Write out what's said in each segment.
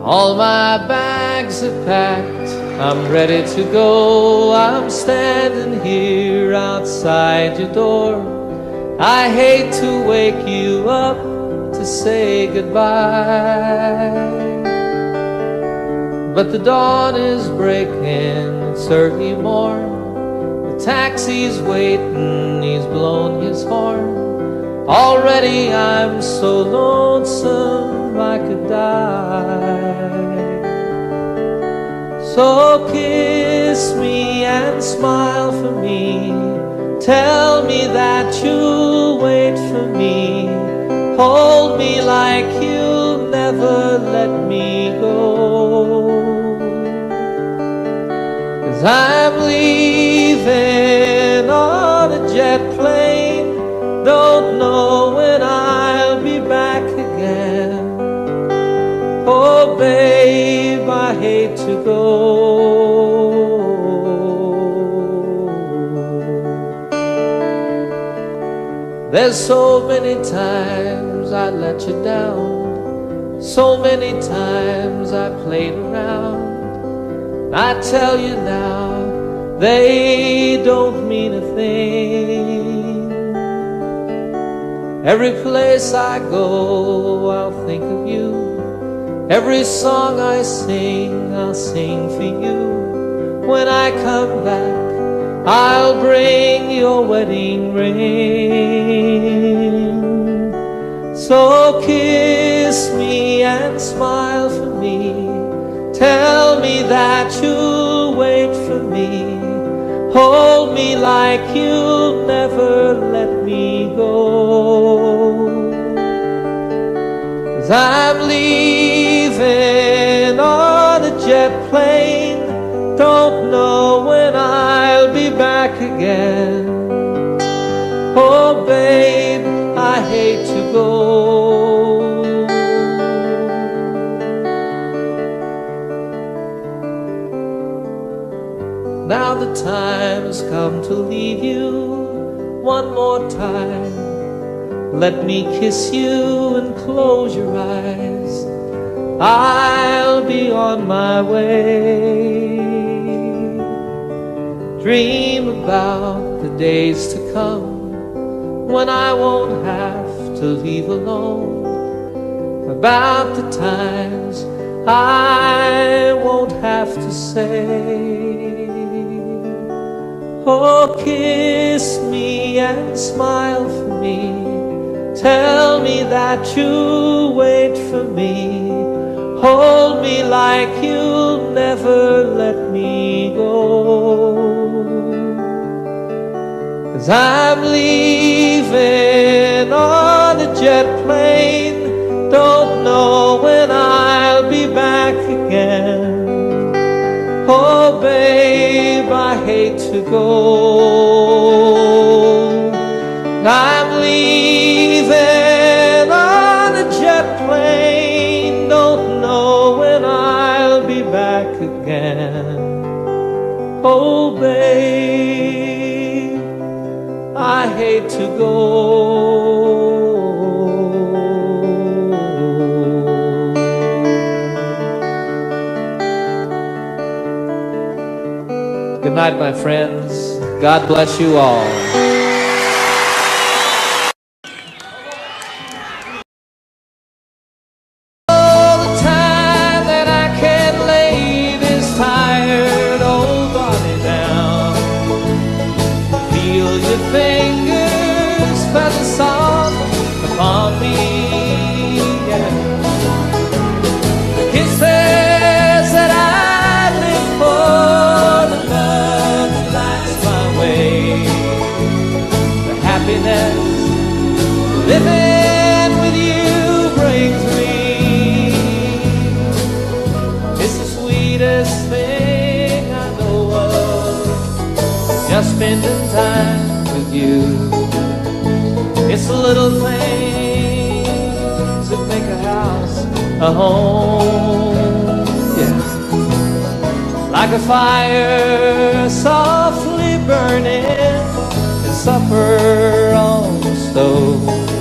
All my bags are packed, I'm ready to go. I'm standing here outside your door. I hate to wake you up to say goodbye, but the dawn is breaking, it's early morn. The taxi's waiting, he's blown his horn. Already I'm so lonesome I could die. So kiss me and smile for me. Tell me that you'll wait for me. Hold me like you'll never let me go. 'Cause I'm leaving on a jet plane. Don't know when I'll be back again. Oh babe, I hate to go. There's so many times I let you down, so many times I played around. I tell you now, they don't mean a thing. Every place I go, I'll think of you. Every song I sing, I'll sing for you. When I come back, I'll bring your wedding ring. So kiss me and smile for me. Tell me that you'll wait for me. Hold me like you'll never let me go. 'Cause I'm leaving on a jet plane. Don't know when I'll be back again. Oh babe, I hate to go. Now the time's come to leave you one more time. Let me kiss you and close your eyes. I'll be on my way. Dream about the days to come when I won't have to leave alone. About the times I won't have to say, oh, kiss me and smile for me. Tell me that you'll wait for me. Hold me like you'll never let me go. 'Cause I'm leaving on a jet plane. Don't know when I'll be back again. Oh babe, I hate to go. I'm leaving on a jet plane. Don't know when I'll be back again. Oh babe, I hate to go. Good night, my friends. God bless you all. All the time that I can't lay this tired old body down. Feel your fingers press the song upon me. Yeah. The kisses that I live for, the love that lights my way, the happiness living with you brings me. It's the sweetest thing I know of, just spending time with you. It's the little things that make a house a home. Yeah. Like a fire softly burning and supper on the stove.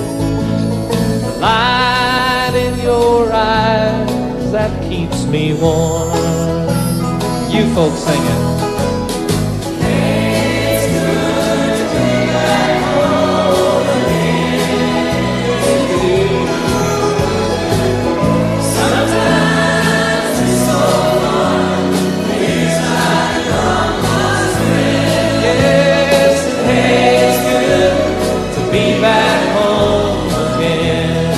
The light in your eyes that keeps keeps me warm. You folks sing it. It's good to be back home again. Sometimes it's so hard, things like long lost friends. Yes, it's good to be back home again.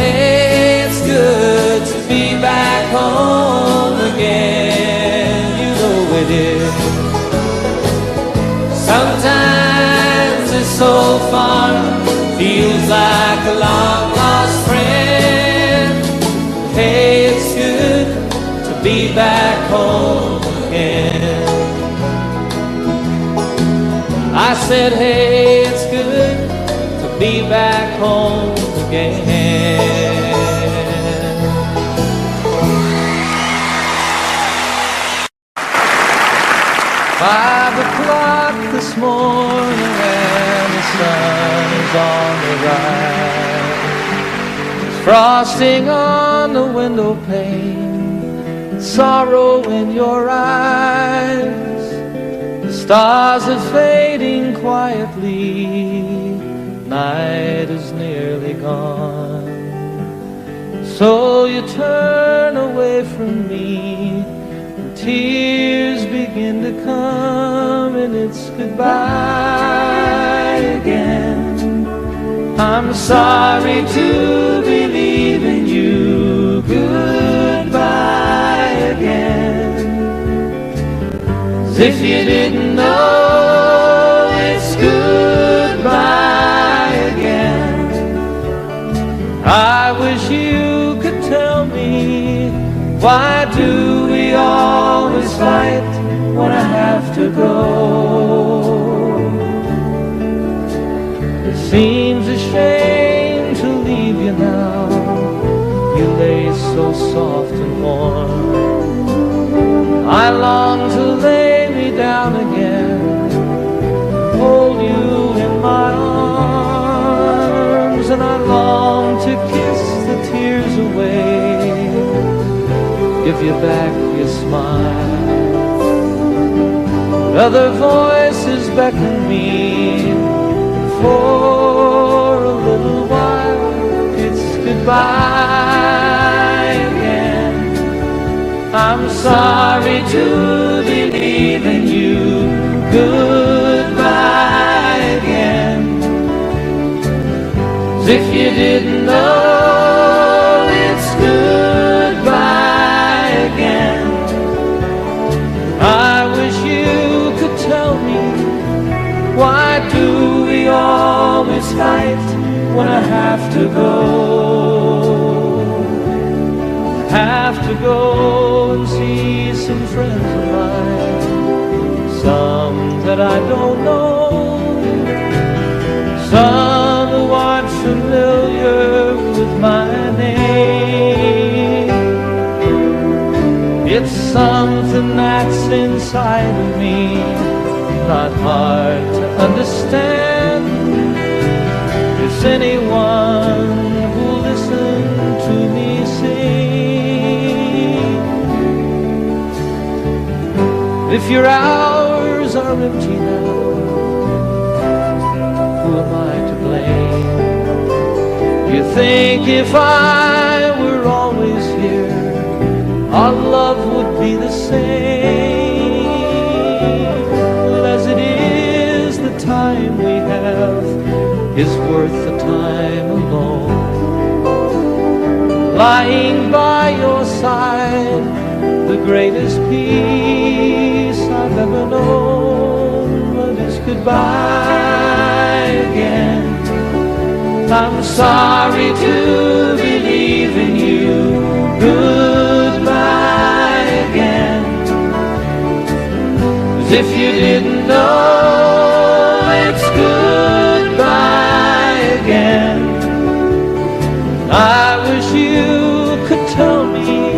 It's good to be back home again. You know it is. Sometimes it's so far, feels like a long lost friend. Hey, it's good to be back home again. I said, hey, it's good to be back home again. 5 o'clock this morning and the sun is on the rise. Frosting on the window pane, sorrow in your eyes. The stars are fading quietly, night is nearly gone. So you turn away from me, and tears begin to come, and it's goodbye again. I'm sorry to be leaving you, goodbye again. As if you didn't know, it's goodbye again. I wish you could tell me, why do we always fight when I have to go? It seems a shame to leave you now. You lay so soft and warm. I long to lay me down again, hold you in my arms, and I long to kiss the tears away, give you back your smile. But other voices beckon me, for a little while it's goodbye again. I'm sorry to be leaving you, goodbye again. As if you didn't know, it's goodbye again. I wish you could tell me, why do we always fight when I have to go? I have to go and see some friends of mine, some that I don't know, some who aren't familiar with my name. It's something that's inside of me, not hard to understand. If anyone who'll listen to me sing, if your hours are empty now, who am I to blame? You think if I were always here, our love would be the same. Well, as it is, the time we have is worth the time alone. Lying by your side, the greatest peace I've ever known. But it's goodbye again. I'm sorry to be leaving you, goodbye again. As if you didn't know, it's goodbye again. I wish you could tell me,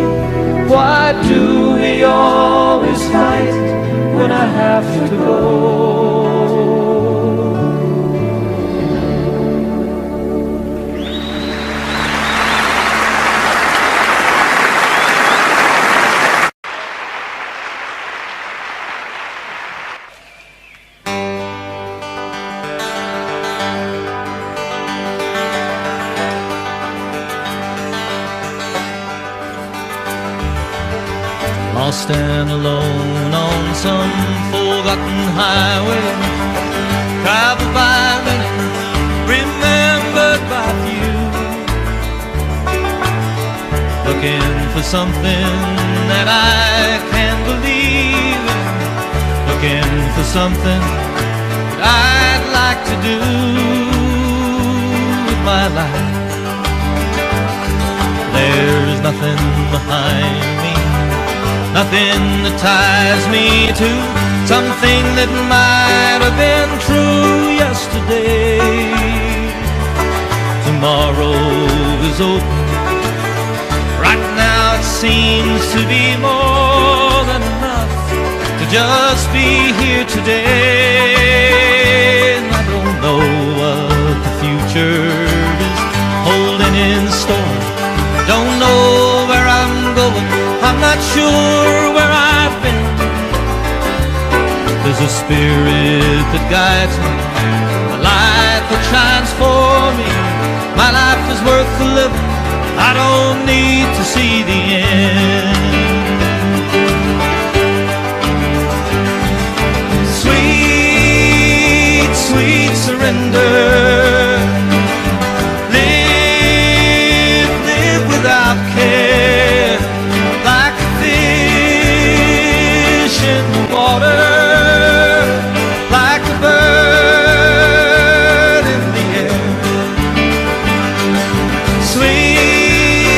why do we always fight when I have to go? stand alone on some forgotten highway, traveled by many, remembered by few, looking for something that I can believe in, looking for something that I'd like to do with my life. There's nothing behind me, nothing that ties me to something that might have been true yesterday. Tomorrow is open. Right now it seems to be more than enough to just be here today. And I don't know what the future is holding in store. Don't know where I'm going, I'm not sure where I've been. There's a spirit that guides me, a light that shines for me. My life is worth the living, I don't need to see the end. Sweet, sweet surrender. Without care, like a fish in the water, like a bird in the air. Sweet,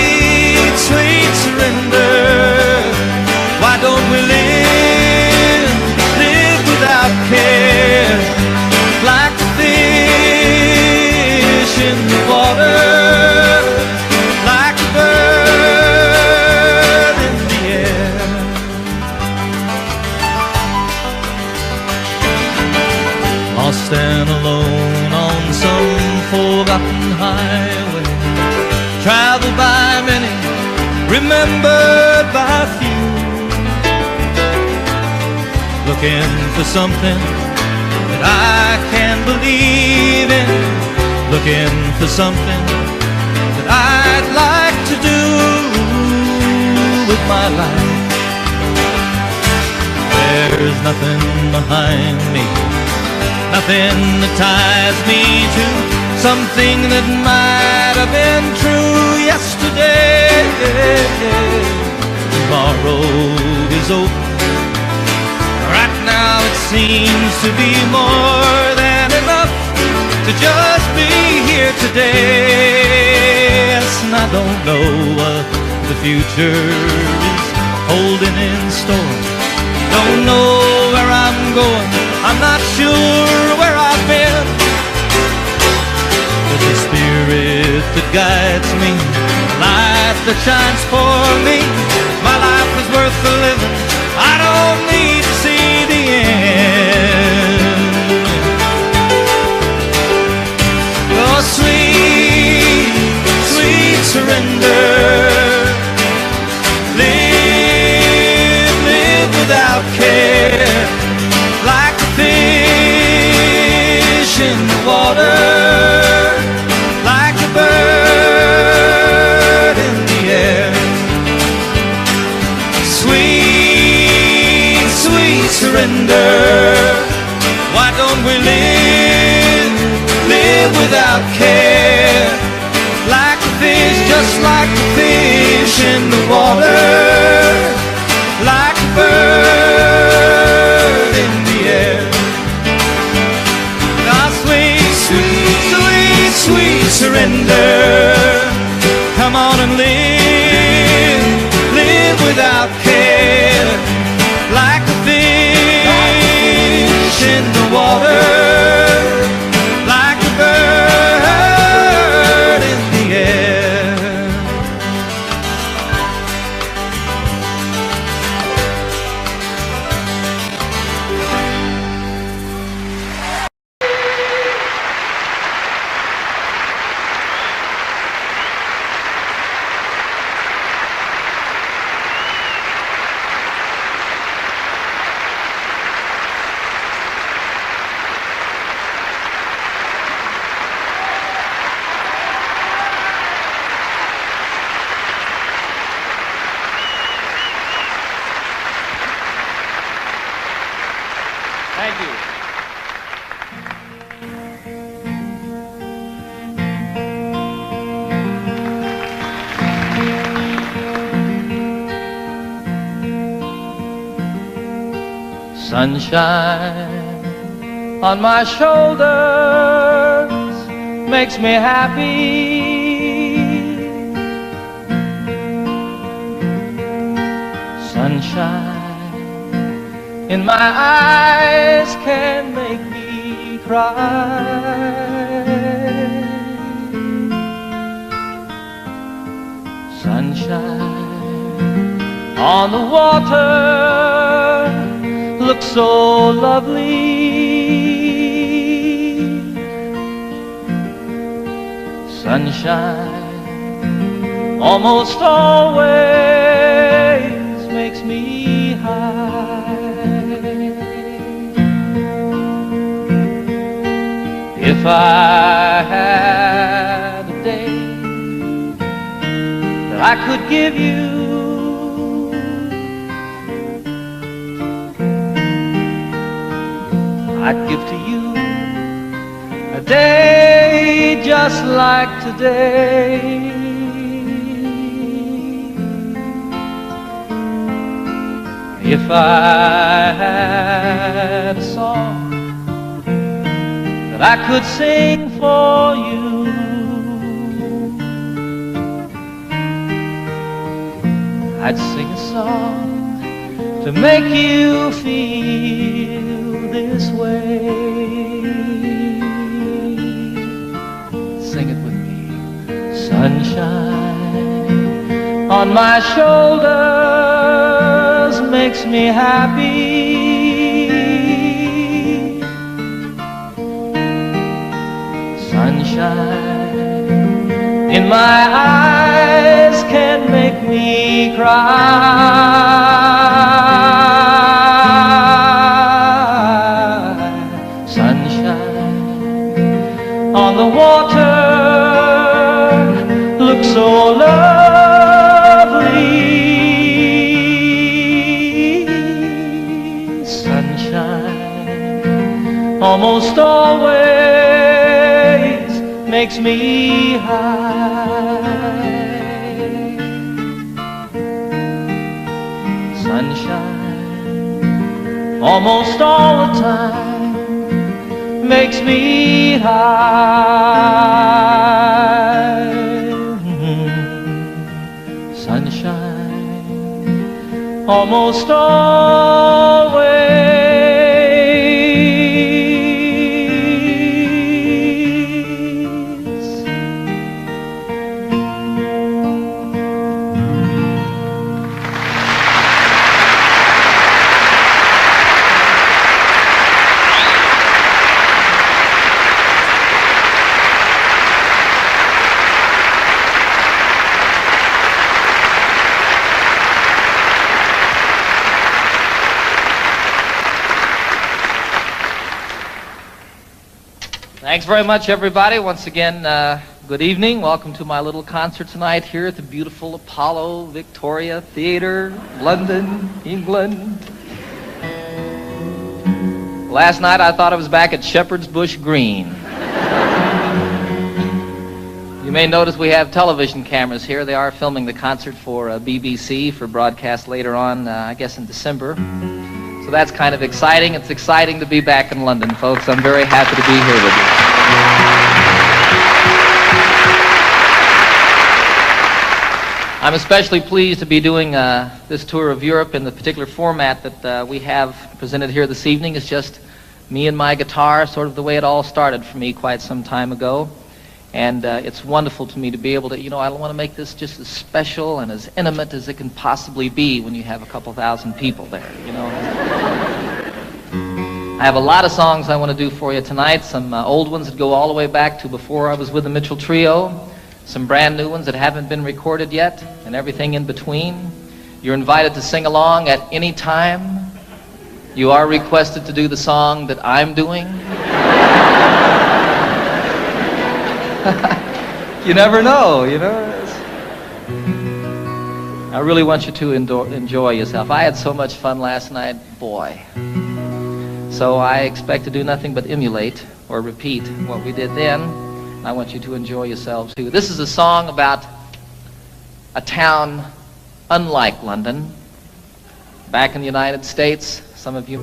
sweet surrender. Why don't we live without care, like a fish in the water? Stand alone on some forgotten highway, traveled by many, remembered by few, looking for something that I can believe in, looking for something that I'd like to do with my life. There's nothing behind me, nothing that ties me to something that might have been true yesterday. Tomorrow is open. Right now it seems to be more than enough to just be here today. Yes, and I don't know what the future is holding in store. Don't know where I'm going, I'm not sure where I've been. There's a spirit that guides me, a light that shines for me. My life is worth the living, I don't need to see the end. Oh, sweet, sweet surrender. Live without care, like a fish in the water, like a bird in the air. Sweet, sweet surrender. Why don't we live without care, like a fish, just like a fish in the water, like a bird in the air. Now sweet, sweet, sweet, sweet surrender. Come on and live without care, like a fish in the water, like a bird in the air. Thank you. Sunshine on my shoulders makes me happy. Sunshine in my eyes can make me cry. Sunshine on the water looks so lovely. Sunshine almost always makes me high. If I had a day that I could give you, I'd give to you a day just like today. If I had a song that I could sing for you, I'd sing a song to make you feel this way. Sing it with me. Sunshine on my shoulders makes me happy. Sunshine in my eyes can make me cry. Sunshine on the water looks so lovely. Sunshine almost always makes me high. Sunshine almost all the time makes me high. Sunshine almost always. Thanks very much, everybody. Once again, good evening. Welcome to my little concert tonight here at the beautiful Apollo Victoria Theatre, London, England. Last night I thought I was back at Shepherd's Bush Green. You may notice we have television cameras here. They are filming the concert for BBC for broadcast later on, I guess in December. So that's kind of exciting. It's exciting to be back in London, folks. I'm very happy to be here with you. I'm especially pleased to be doing this tour of Europe in the particular format that we have presented here this evening. It's just me and my guitar, sort of the way it all started for me quite some time ago. And it's wonderful to me to be able to, I want to make this just as special and as intimate as it can possibly be when you have a couple thousand people there, I have a lot of songs I want to do for you tonight, some old ones that go all the way back to before I was with the Mitchell Trio, some brand new ones that haven't been recorded yet, and everything in between. You're invited to sing along at any time. You are requested to do the song that I'm doing. You never know, I really want you to enjoy yourself. I had so much fun last night, boy. So I expect to do nothing but emulate or repeat what we did then. I want you to enjoy yourselves too. This is a song about a town unlike London. Back in the United States, some of you...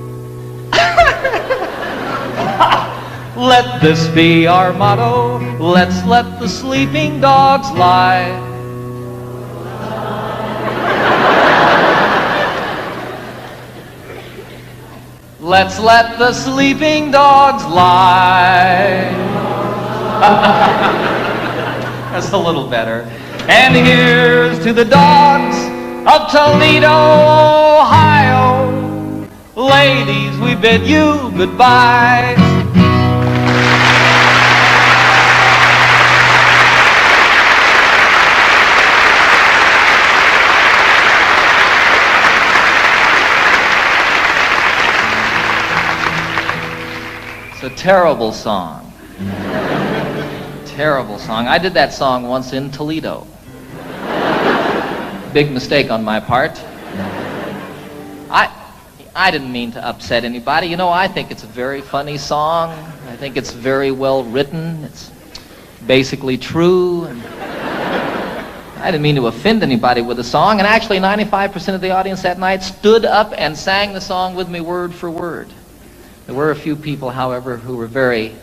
Let this be our motto. Let's let the sleeping dogs lie. Let's let the sleeping dogs lie. That's a little better. And here's to the dogs of Toledo, Ohio. Ladies, we bid you goodbye. It's a terrible song. Terrible song. I did that song once in Toledo. Big mistake on my part. I didn't mean to upset anybody. You know, I think it's a very funny song. I think it's very well written. It's basically true. And I didn't mean to offend anybody with the song. And actually, 95% of the audience that night stood up and sang the song with me word for word. There were a few people, however, who were very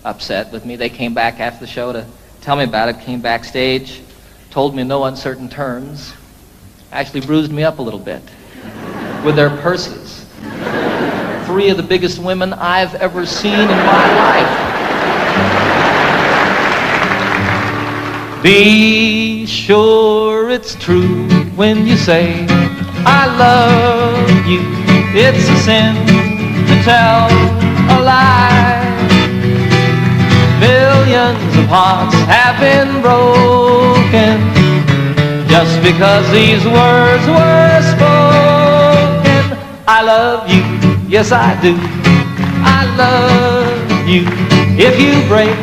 upset with me. They came back after the show to tell me about it, came backstage, told me in no uncertain terms, actually bruised me up a little bit with their purses. 3 of the biggest women I've ever seen in my life. Be sure it's true when you say, I love you. It's a sin to tell a lie. Millions of hearts have been broken just because these words were spoken. I love you, yes I do. I love you. If you break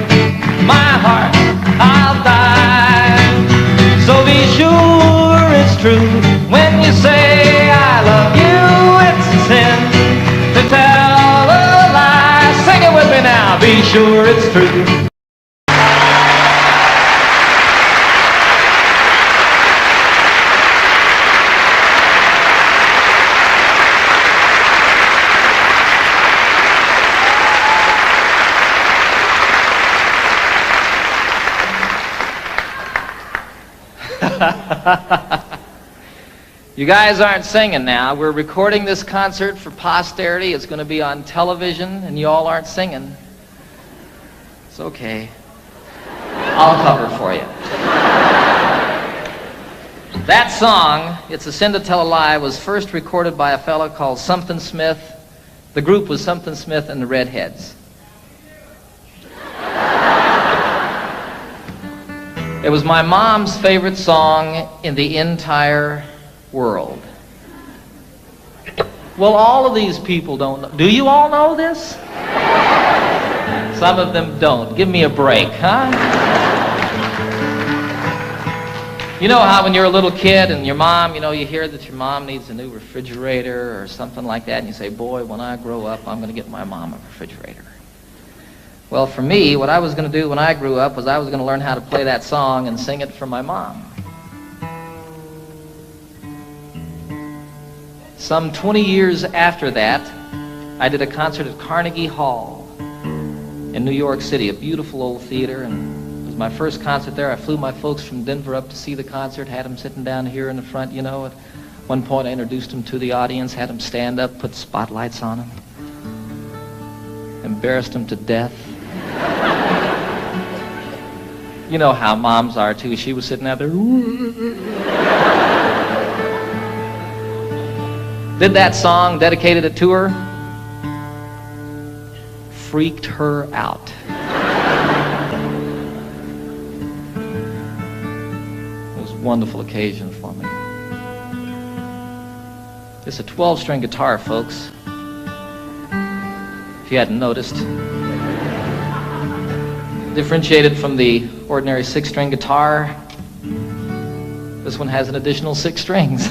my heart, I'll die. So be sure it's true when you say I love you. It's a sin to tell a lie. Sing it with me now. Be sure it's true. You guys aren't singing now. We're recording this concert for posterity. It's going to be on television, and you all aren't singing. It's okay. I'll cover for you. That song, It's a Sin to Tell a Lie, was first recorded by a fellow called Something Smith. The group was Something Smith and the Redheads. It was my mom's favorite song in the entire world. Well, all of these people don't know. Do you all know this? Some of them don't. Give me a break, huh? You know how when you're a little kid and your mom, you hear that your mom needs a new refrigerator or something like that, and you say, boy, when I grow up, I'm going to get my mom a refrigerator. Well, for me, what I was going to do when I grew up was I was going to learn how to play that song and sing it for my mom. Some 20 years after that, I did a concert at Carnegie Hall in New York City, a beautiful old theater, and it was my first concert there. I flew my folks from Denver up to see the concert, had them sitting down here in the front, At one point, I introduced them to the audience, had them stand up, put spotlights on them, embarrassed them to death. You know how moms are, too. She was sitting out there. Did that song, dedicated it to her. Freaked her out. It was a wonderful occasion for me. It's a 12-string guitar, folks. If you hadn't noticed. Differentiated from the ordinary 6-string guitar, this one has an additional 6 strings.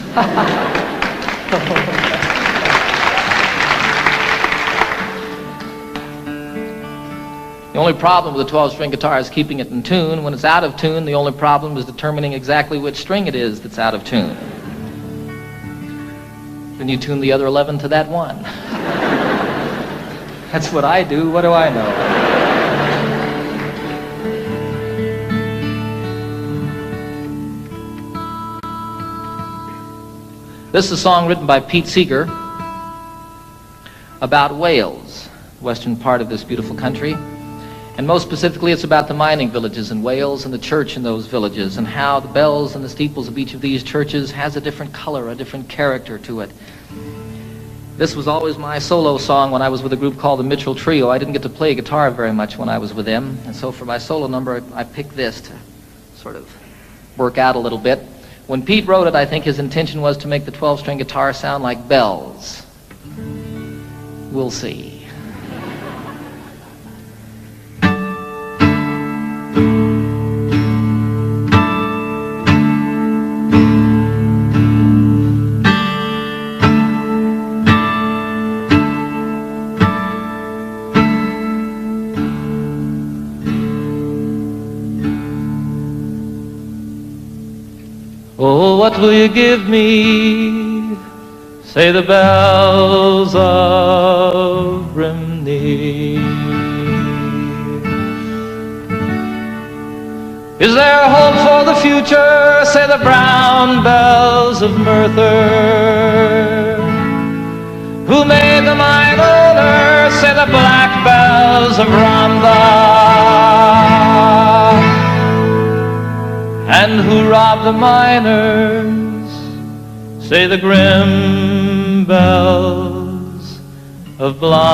The only problem with a 12-string guitar is keeping it in tune. When it's out of tune, the only problem is determining exactly which string it is that's out of tune. Then you tune the other 11 to that one. That's what I do. What do I know? This is a song written by Pete Seeger about Wales, the western part of this beautiful country. And most specifically, it's about the mining villages in Wales and the church in those villages and how the bells and the steeples of each of these churches has a different color, a different character to it. This was always my solo song when I was with a group called the Mitchell Trio. I didn't get to play guitar very much when I was with them, and so for my solo number, I picked this to sort of work out a little bit. When Pete wrote it, I think his intention was to make the 12-string guitar sound like bells. We'll see. Oh, what will you give me? Say the bells of Brimney. Is there hope for the future? Say the brown bells of Merthyr. Who made the mine owner? Say the black bells of Rhondda. And who robbed the miners? Say the grim bells of Blaina.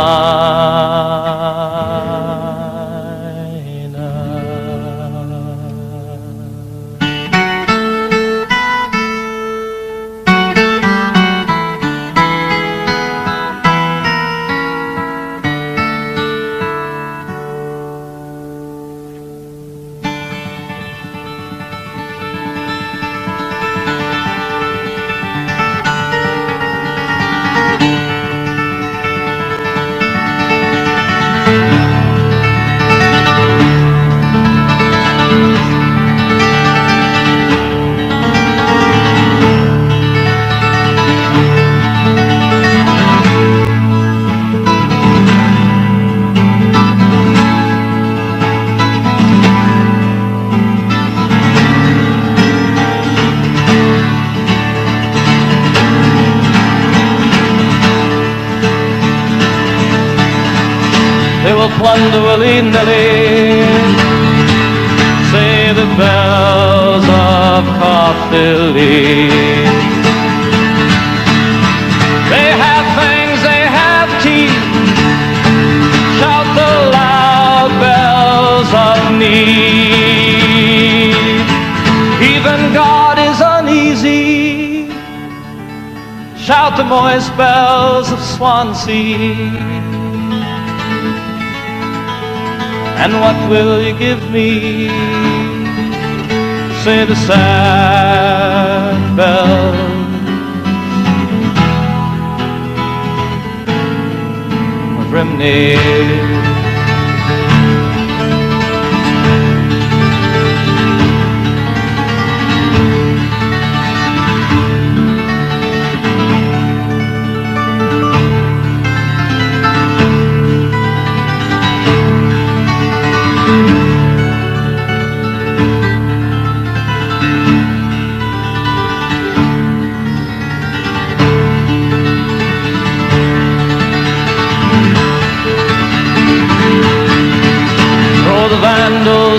They will plunder willy-nilly, say the bells of Caerphilly. They have fangs, they have teeth, shout the loud bells of need. Even God is uneasy, shout the moist bells of Swansea. And what will you give me? Say the sad bells of Brimney.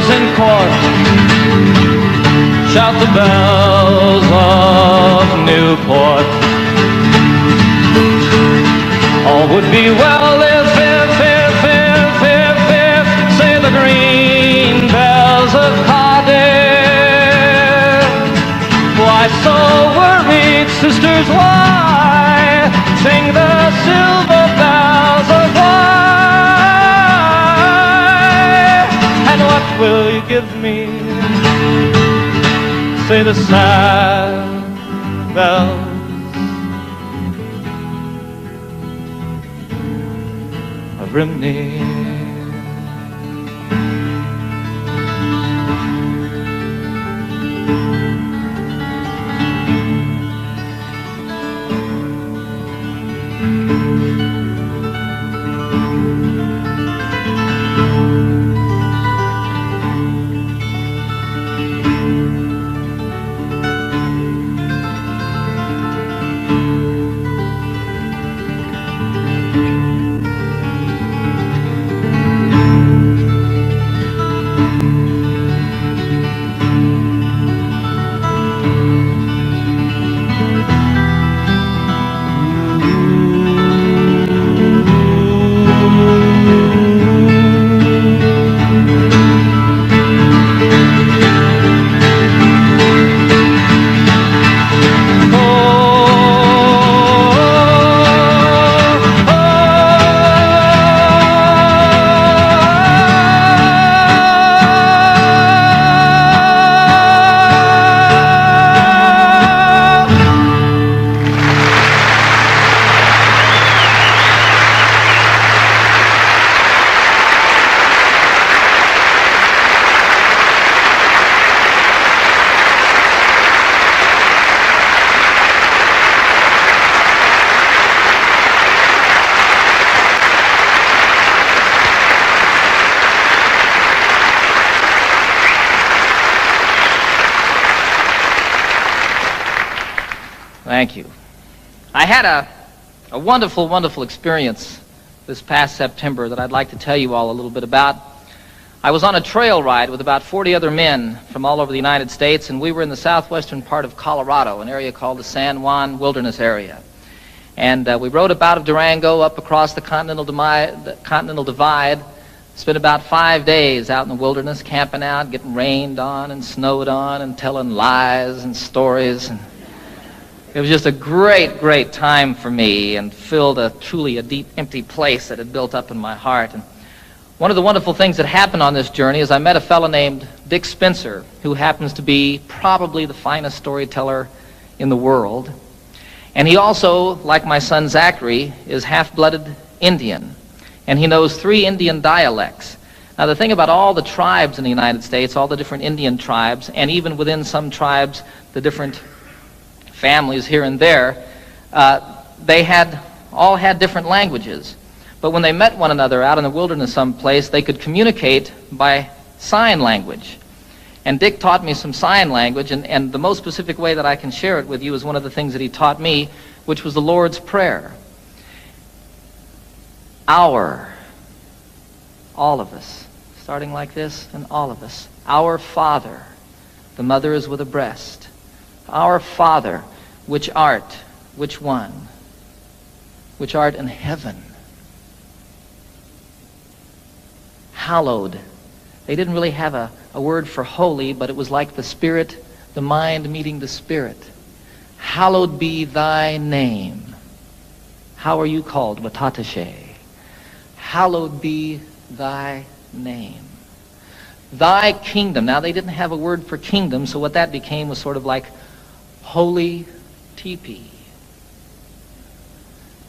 In court, shout the bells of Newport. All would be well if, say the green bells of Cardiff. Why so worried, sisters, why sing the silver bells of What will you give me? Say the sad bells of Brimney. Thank you. I had a wonderful, wonderful experience this past September that I'd like to tell you all a little bit about. I was on a trail ride with about 40 other men from all over the United States, and we were in the southwestern part of Colorado, an area called the San Juan Wilderness area. And we rode up out of Durango up across the Continental Divide, spent about 5 days out in the wilderness, camping out, getting rained on and snowed on and telling lies and stories. And it was just a great, great time for me and filled truly a deep, empty place that had built up in my heart. And one of the wonderful things that happened on this journey is I met a fellow named Dick Spencer, who happens to be probably the finest storyteller in the world. And he also, like my son Zachary, is half-blooded Indian. And he knows 3 Indian dialects. Now, the thing about all the tribes in the United States, all the different Indian tribes, and even within some tribes, the different families here and there, they all had different languages. But when they met one another out in the wilderness someplace, they could communicate by sign language. And Dick taught me some sign language, and the most specific way that I can share it with you is one of the things that he taught me, which was the Lord's Prayer. Our, all of us, starting like this, and all of us. Our Father, the mother is with a breast. Our Father, which art, which one? Which art in heaven. Hallowed. They didn't really have a word for holy, but it was like the Spirit, the mind meeting the Spirit. Hallowed be thy name. How are you called? Watatashe. Hallowed be thy name. Thy kingdom. Now, they didn't have a word for kingdom, so what that became was sort of like holy teepee.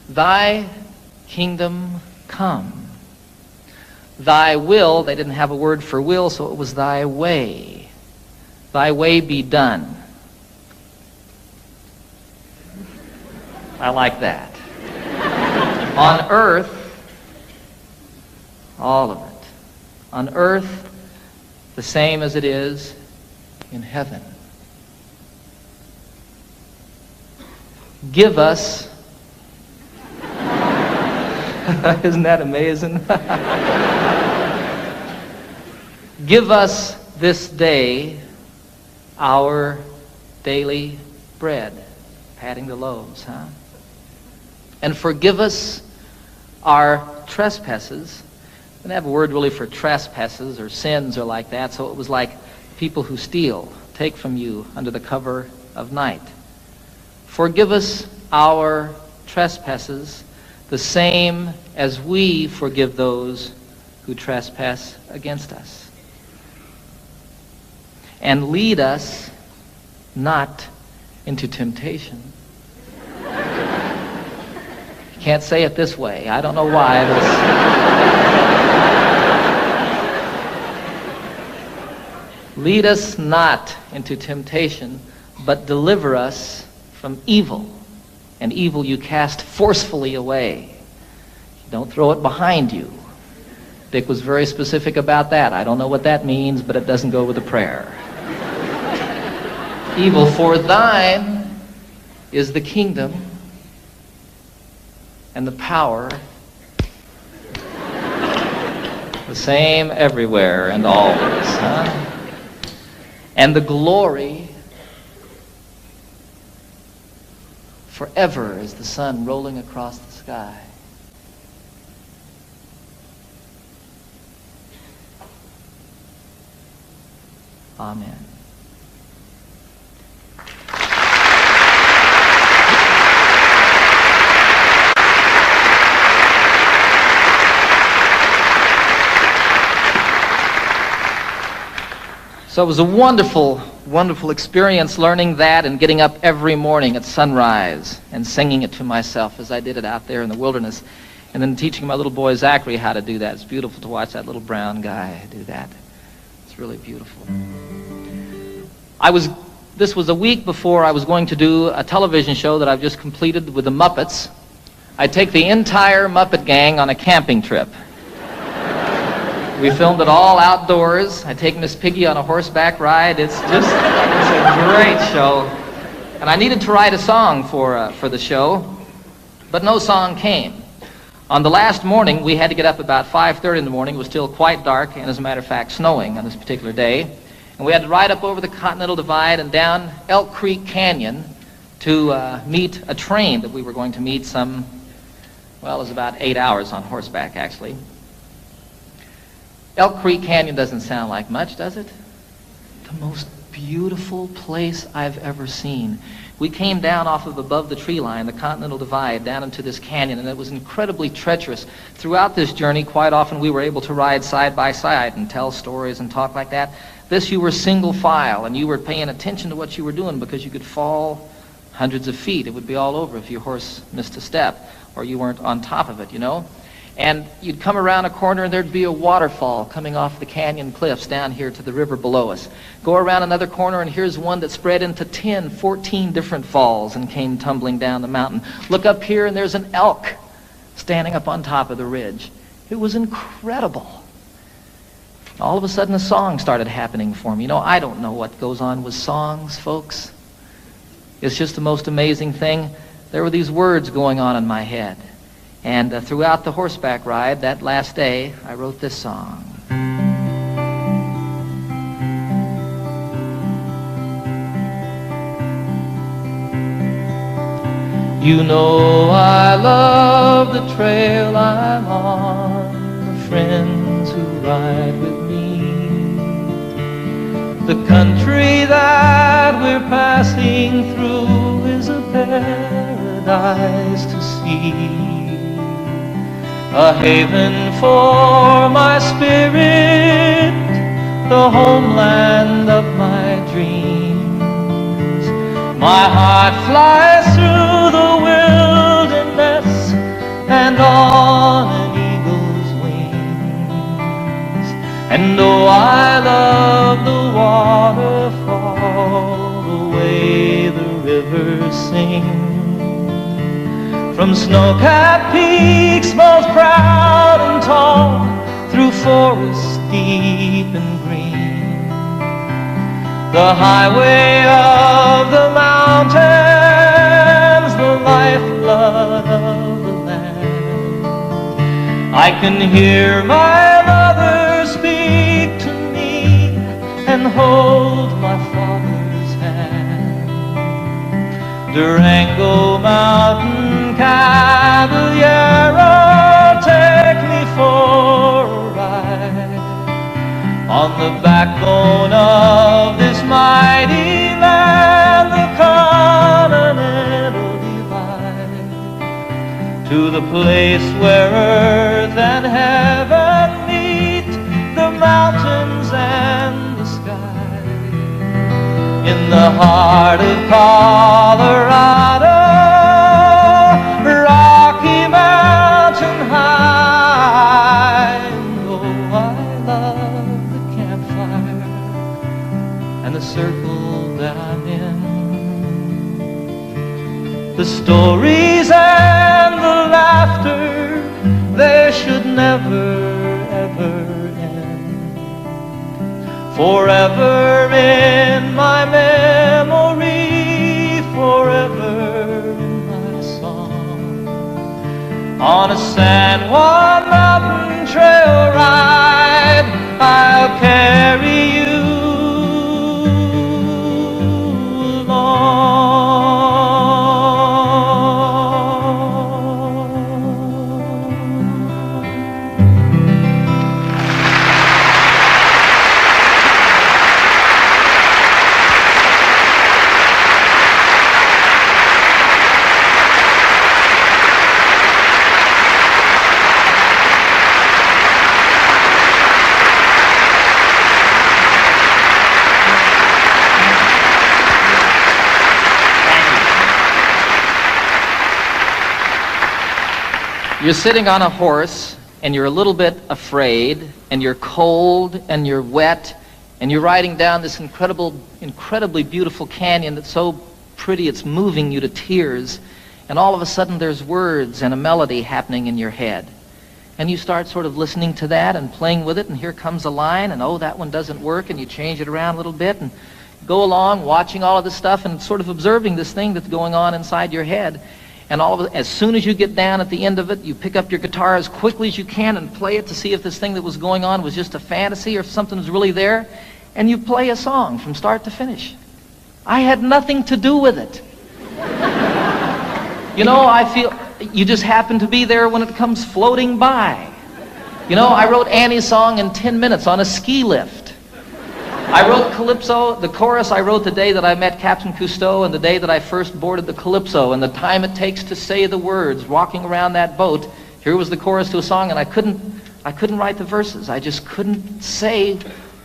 Thy kingdom come. Thy will, they didn't have a word for will, so it was thy way. Thy way be done. I like that. On earth, all of it. On earth, the same as it is in heaven. Give us, isn't that amazing? Give us this day our daily bread. Patting the loaves, huh? And forgive us our trespasses. We didn't have a word really for trespasses or sins or like that, so it was like people who steal, take from you under the cover of night. Forgive us our trespasses, the same as we forgive those who trespass against us. And lead us not into temptation. Can't say it this way. I don't know why. Lead us not into temptation, but deliver us from evil. And evil you cast forcefully away. Don't throw it behind you. Dick was very specific about that. I don't know what that means, but it doesn't go with the prayer. Evil, for thine is the kingdom and the power, the same everywhere and always, huh? And the glory forever as the sun rolling across the sky. Amen. So it was a wonderful, wonderful experience learning that and getting up every morning at sunrise and singing it to myself as I did it out there in the wilderness. And then teaching my little boy Zachary how to do that. It's beautiful to watch that little brown guy do that. It's really beautiful. This was a week before I was going to do a television show that I've just completed with the Muppets. I take the entire Muppet gang on a camping trip. We filmed it all outdoors. I take Miss Piggy on a horseback ride. It's a great show. And I needed to write a song for the show, but no song came. On the last morning, we had to get up about 5:30 in the morning. It was still quite dark, and as a matter of fact, snowing on this particular day. And we had to ride up over the Continental Divide and down Elk Creek Canyon to meet a train that we were going to meet it was about 8 hours on horseback, actually. Elk Creek Canyon doesn't sound like much, does it? The most beautiful place I've ever seen. We came down off of above the tree line, the Continental Divide, down into this canyon, and it was incredibly treacherous. Throughout this journey, quite often we were able to ride side by side and tell stories and talk like that. This, you were single file, and you were paying attention to what you were doing because you could fall hundreds of feet. It would be all over if your horse missed a step or you weren't on top of it, you know. And you'd come around a corner and there'd be a waterfall coming off the canyon cliffs down here to the river below us. Go around another corner and here's one that spread into 10, 14 different falls and came tumbling down the mountain. Look up here and there's an elk standing up on top of the ridge. It was incredible. All of a sudden a song started happening for me. You know, I don't know what goes on with songs, folks. It's just the most amazing thing. There were these words going on in my head. And throughout the horseback ride, that last day, I wrote this song. You know I love the trail I'm on, the friends who ride with me, the country that we're passing through is a paradise to see. A haven for my spirit, the homeland of my dreams. My heart flies through the wilderness and on an eagle's wings. And oh, I love the waterfall, the way the rivers sing. From snow-capped peaks most proud and tall, through forests deep and green, the highway of the mountains, the lifeblood of the land. I can hear my mother speak to me and hold my father's hand. Durango Mountain Caballero, take me for a ride on the backbone of this mighty land, the Continental Divide, to the place where earth and heaven meet, the mountains and the sky, in the heart of Colorado. Circle that I'm in, the stories and the laughter, they should never ever end. Forever in my memory, forever in my song. On a San Juan mountain trail ride, I'll carry you You're sitting on a horse, and you're a little bit afraid, and you're cold, and you're wet, and you're riding down this incredibly beautiful canyon that's so pretty it's moving you to tears, and all of a sudden there's words and a melody happening in your head. And you start sort of listening to that and playing with it, and here comes a line, and oh, that one doesn't work, and you change it around a little bit, and go along watching all of this stuff and sort of observing this thing that's going on inside your head. And all of it, as soon as you get down at the end of it, you pick up your guitar as quickly as you can and play it to see if this thing that was going on was just a fantasy or if something was really there. And you play a song from start to finish. I had nothing to do with it. You know, I feel you just happen to be there when it comes floating by. You know, I wrote Annie's song in 10 minutes on a ski lift. I wrote Calypso, the chorus I wrote the day that I met Captain Cousteau and the day that I first boarded the Calypso, and the time it takes to say the words walking around that boat. Here was the chorus to a song, and I couldn't write the verses. I just couldn't say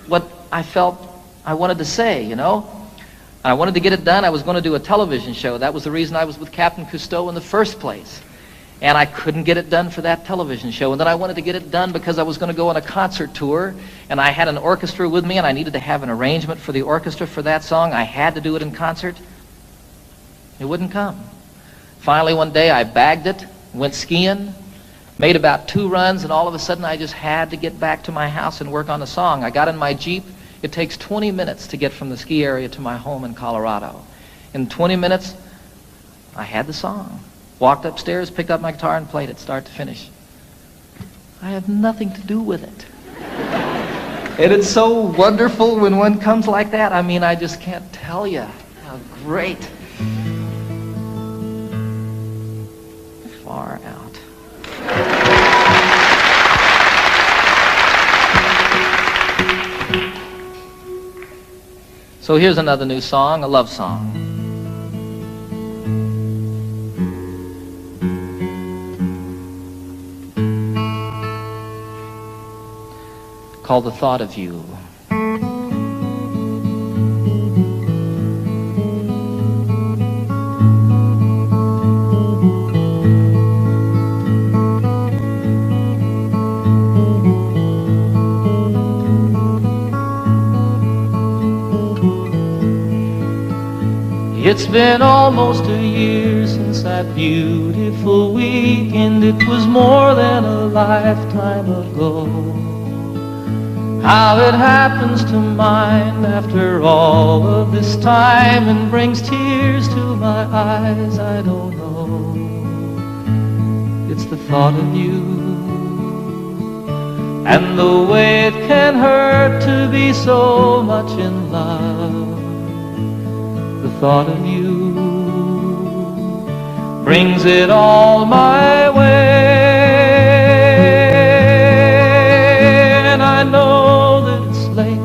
what I felt I wanted to say, you know. And I wanted to get it done. I was going to do a television show. That was the reason I was with Captain Cousteau in the first place. And I couldn't get it done for that television show. And then I wanted to get it done because I was going to go on a concert tour, and I had an orchestra with me, and I needed to have an arrangement for the orchestra for that song. I had to do it in concert. It wouldn't come. Finally, one day, I bagged it, went skiing, made about 2 runs, and all of a sudden, I just had to get back to my house and work on the song. I got in my Jeep. It takes 20 minutes to get from the ski area to my home in Colorado. In 20 minutes, I had the song. Walked upstairs, picked up my guitar, and played it start to finish. I have nothing to do with it. And it's so wonderful when one comes like that. I mean, I just can't tell you how great. Far out. So here's another new song, a love song. Called The Thought of You. It's been almost a year since that beautiful weekend. It was more than a lifetime ago. How it happens to mind after all of this time and brings tears to my eyes, I don't know. It's the thought of you and the way it can hurt to be so much in love. The thought of you brings it all my way. And I know that it's late.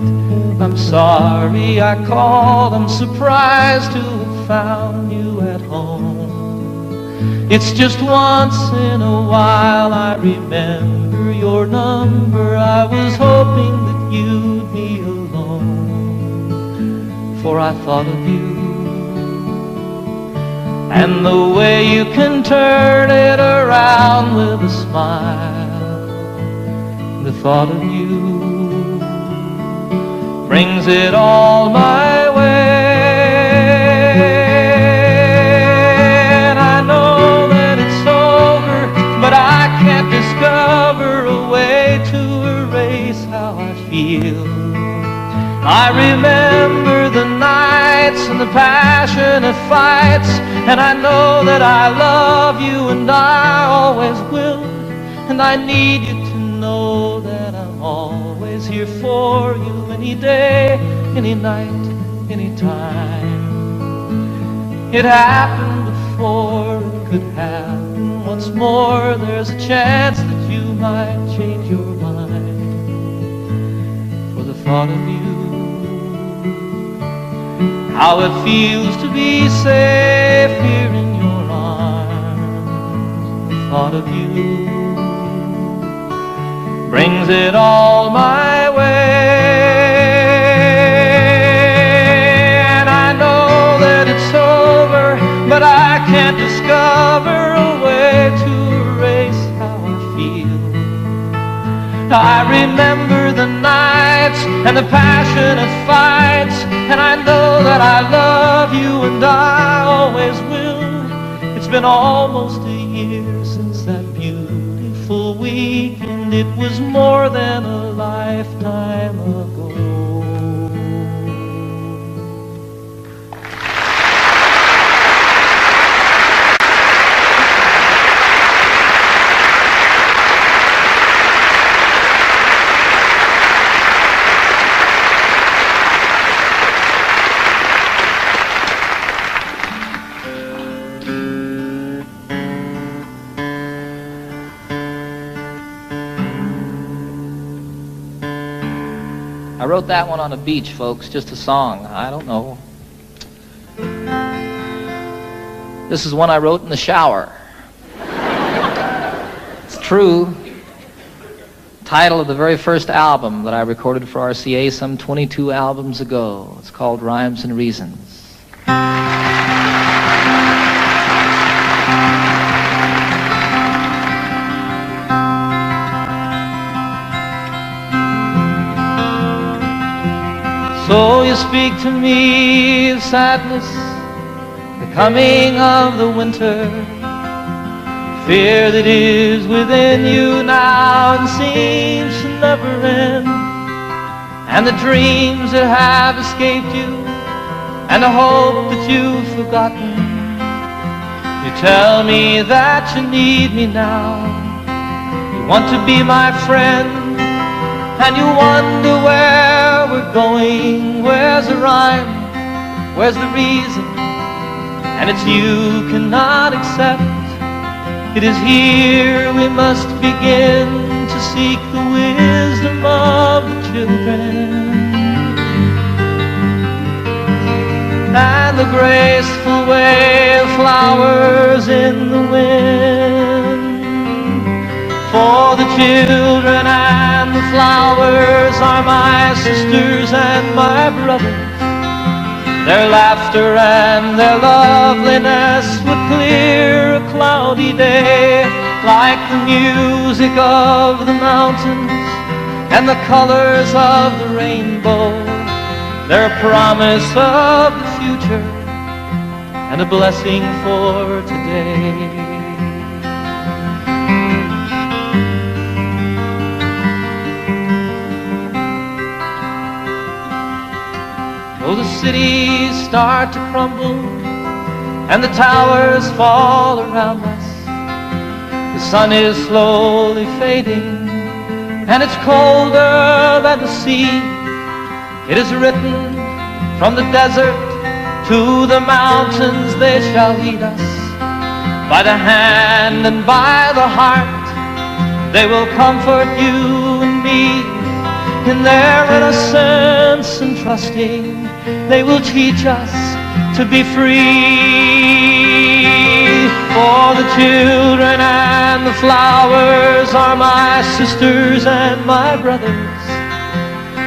I'm sorry I called. I'm surprised to have found you at home. It's just once in a while I remember your number. I was hoping that you'd be alone, for I thought of you and the way you can turn it around with a smile. The thought of you brings it all my way. And I know that it's over, but I can't discover a way to erase how I feel. I remember the nights and the passionate fights, and I know that I love you and I always will. And I need you to know that I'm always here for you, any day, any night, any time. It happened before, it could happen once more. There's a chance that you might change your mind. For the thought of you, how it feels to be safe here in your arms. The thought of you brings it all my way. And I know that it's over, but I can't discover a way to erase how I feel. I remember the nights and the passionate fights, and I know that I love you and I always will. It's been almost a year since that beautiful weekend. It was more than a lifetime ago. I wrote that one on a beach, folks, just a song. I don't know. This is one I wrote in the shower. It's true. Title of the very first album that I recorded for RCA some 22 albums ago. It's called Rhymes and Reasons. So you speak to me of sadness, the coming of the winter, fear that is within you now and seems to never end, and the dreams that have escaped you, and the hope that you've forgotten. You tell me that you need me now, you want to be my friend, and you wonder where we're going. Where's the rhyme? Where's the reason? And it's you cannot accept. It is here we must begin to seek the wisdom of the children, and the graceful way of flowers in the wind. For the children and the flowers are my sisters and my brothers. Their laughter and their loveliness would clear a cloudy day, like the music of the mountains and the colors of the rainbow. They're a promise of the future and a blessing for today. Oh, the cities start to crumble and the towers fall around us. The sun is slowly fading and it's colder than the sea. It is written from the desert to the mountains, they shall lead us. By the hand and by the heart, they will comfort you and me. In their innocence and trusting, they will teach us to be free. For the children and the flowers are my sisters and my brothers.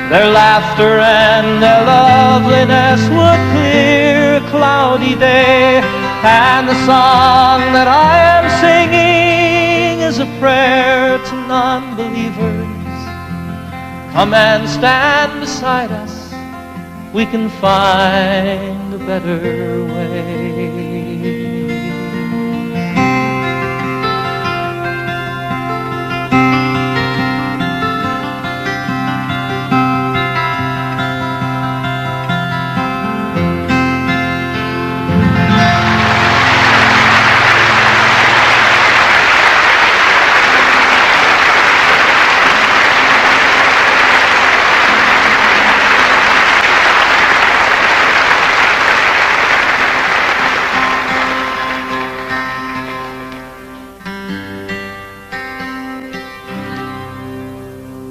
Their laughter and their loveliness would clear a cloudy day. And the song that I am singing is a prayer to non-believers. Come and stand beside us, we can find a better way.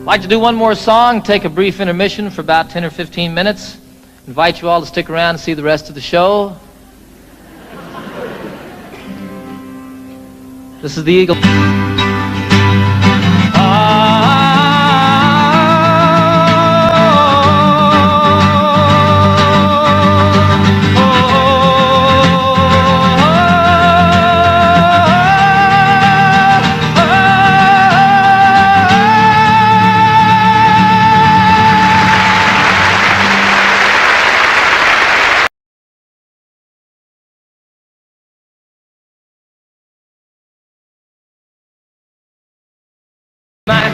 I'd like to do one more song, take a brief intermission for about 10 or 15 minutes. Invite you all to stick around and see the rest of the show. This is the Eagle.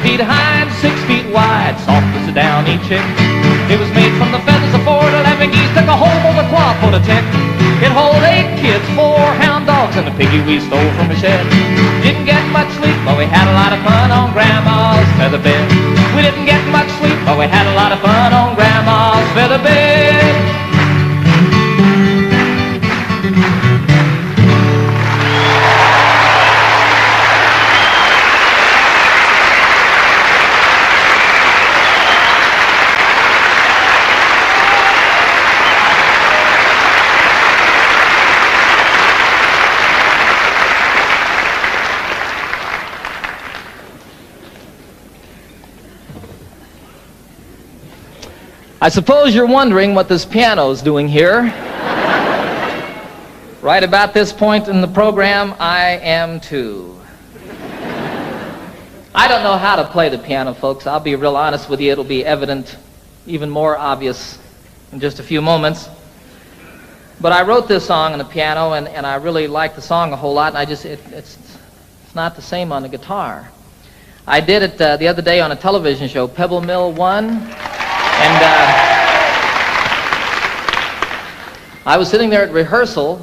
Feet high and 6 feet wide, soft as a downy chick. It was made from the feathers of 4 to 11 geese, took a whole bowl of cloth for the tick. It hold 8 kids, 4 hound dogs, and a piggy we stole from a shed. Didn't get much sleep, but we had a lot of fun on Grandma's feather bed. We didn't get much sleep, but we had a lot of fun on Grandma's feather bed. I suppose you're wondering what this piano's doing here. Right about this point in the program, I am too. I don't know how to play the piano, folks. I'll be real honest with you. It'll be evident, even more obvious in just a few moments. But I wrote this song on the piano, and I really like the song a whole lot, and it's not the same on the guitar. I did it the other day on a television show, Pebble Mill 1, and I was sitting there at rehearsal,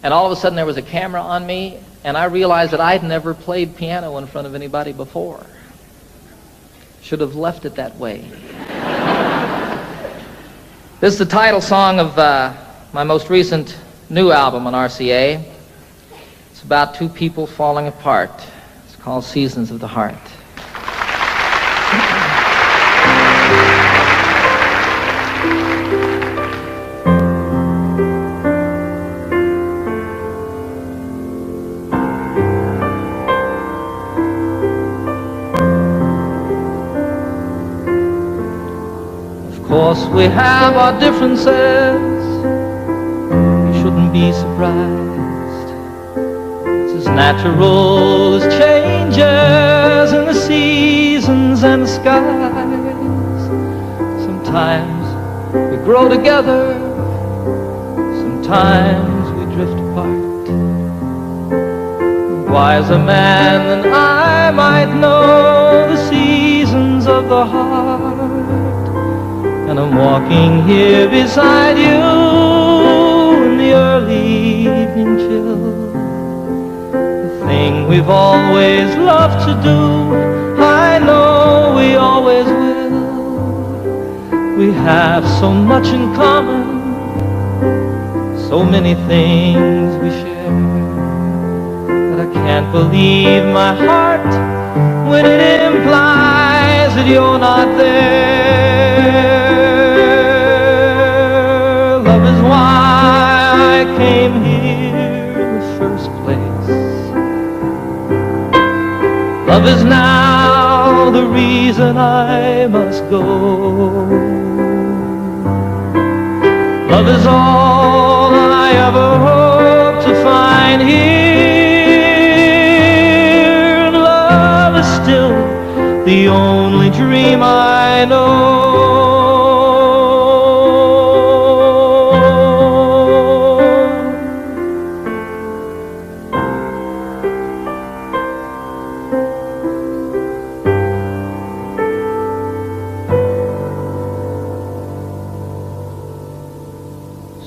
and all of a sudden there was a camera on me, and I realized that I'd never played piano in front of anybody before. Should have left it that way. This is the title song of my most recent new album on RCA. It's about two people falling apart. It's called Seasons of the Heart. Of course we have our differences. We shouldn't be surprised. It's as natural as changes in the seasons and the skies. Sometimes we grow together, sometimes we drift apart. A wiser man than I might know the seasons of the heart. And I'm walking here beside you in the early evening chill. The thing we've always loved to do, I know we always will. We have so much in common, so many things we share, that I can't believe my heart when it implies that you're not there. Love is why I came here in the first place. Love is now the reason I must go. Love is all I ever hope to find here. And love is still the only dream I know.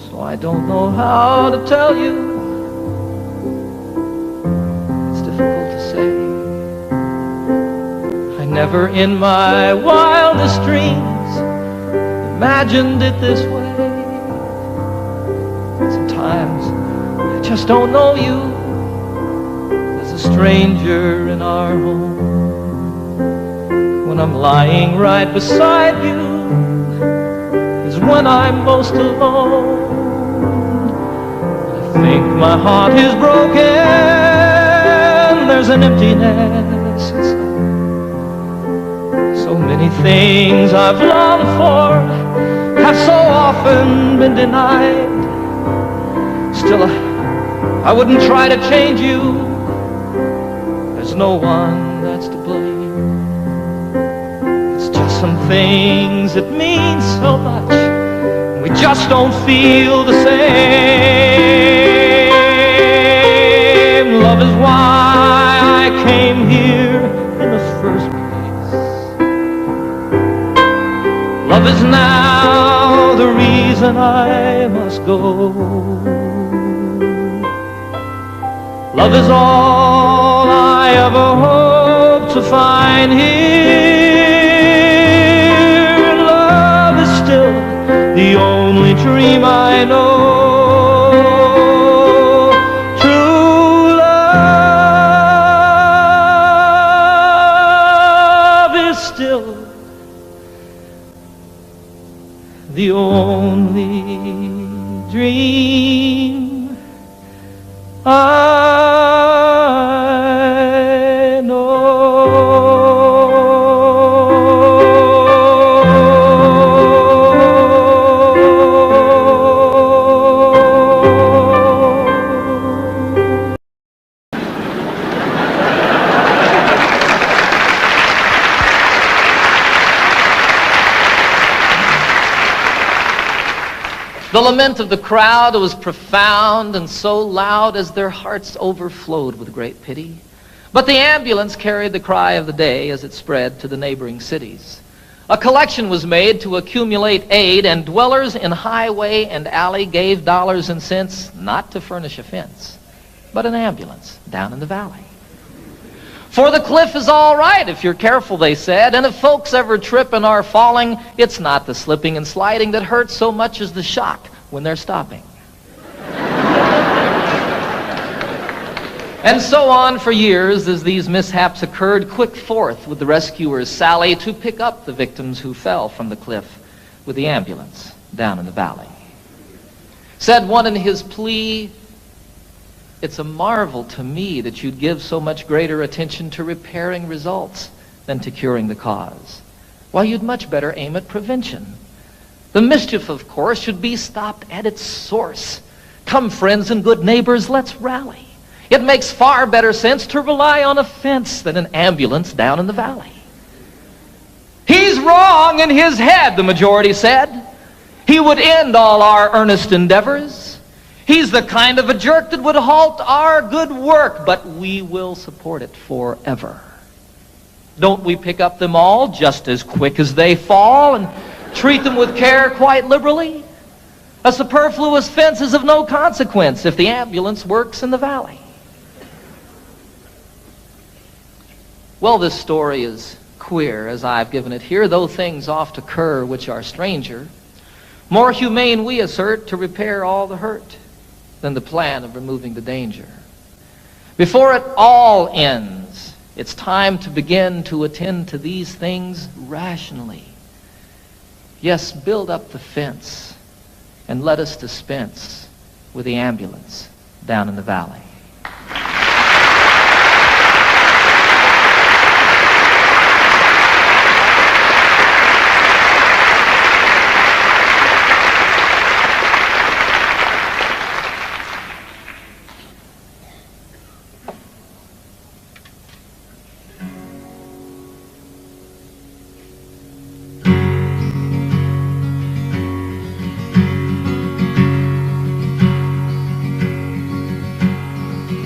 So I don't know how to tell you. It's difficult to say. I never in my wildest dreams imagined it this way. Sometimes I just don't know you. There's a stranger in our home. When I'm lying right beside you is when I'm most alone. I think my heart is broken. There's an emptiness inside. So many things I've longed for have so often been denied. Still, I wouldn't try to change you. There's no one that's to blame. It's just some things that mean so much. We just don't feel the same. Love is why I came here in the first place. Love is now the reason I must go. Love is all I ever hope to find here. Love is still the only dream I know. True love is still the only dream I know. The lament of the crowd was profound and so loud as their hearts overflowed with great pity. But the ambulance carried the cry of the day as it spread to the neighboring cities. A collection was made to accumulate aid, and dwellers in highway and alley gave dollars and cents not to furnish a fence, but an ambulance down in the valley. For the cliff is all right if you're careful, they said, and if folks ever trip and are falling, it's not the slipping and sliding that hurts so much as the shock when they're stopping. And so on for years as these mishaps occurred, quick forth with the rescuers Sally to pick up the victims who fell from the cliff with the ambulance down in the valley. Said one in his plea, "It's a marvel to me that you'd give so much greater attention to repairing results than to curing the cause. Why, you'd much better aim at prevention. The mischief, of course, should be stopped at its source. Come, friends and good neighbors, let's rally. It makes far better sense to rely on a fence than an ambulance down in the valley." "He's wrong in his head," the majority said. "He would end all our earnest endeavors. He's the kind of a jerk that would halt our good work, but we will support it forever. Don't we pick up them all just as quick as they fall and treat them with care quite liberally? A superfluous fence is of no consequence if the ambulance works in the valley." Well, this story is queer as I've given it here, though things oft occur which are stranger. More humane, we assert, to repair all the hurt than the plan of removing the danger. Before it all ends, it's time to begin to attend to these things rationally. Yes, build up the fence and let us dispense with the ambulance down in the valley.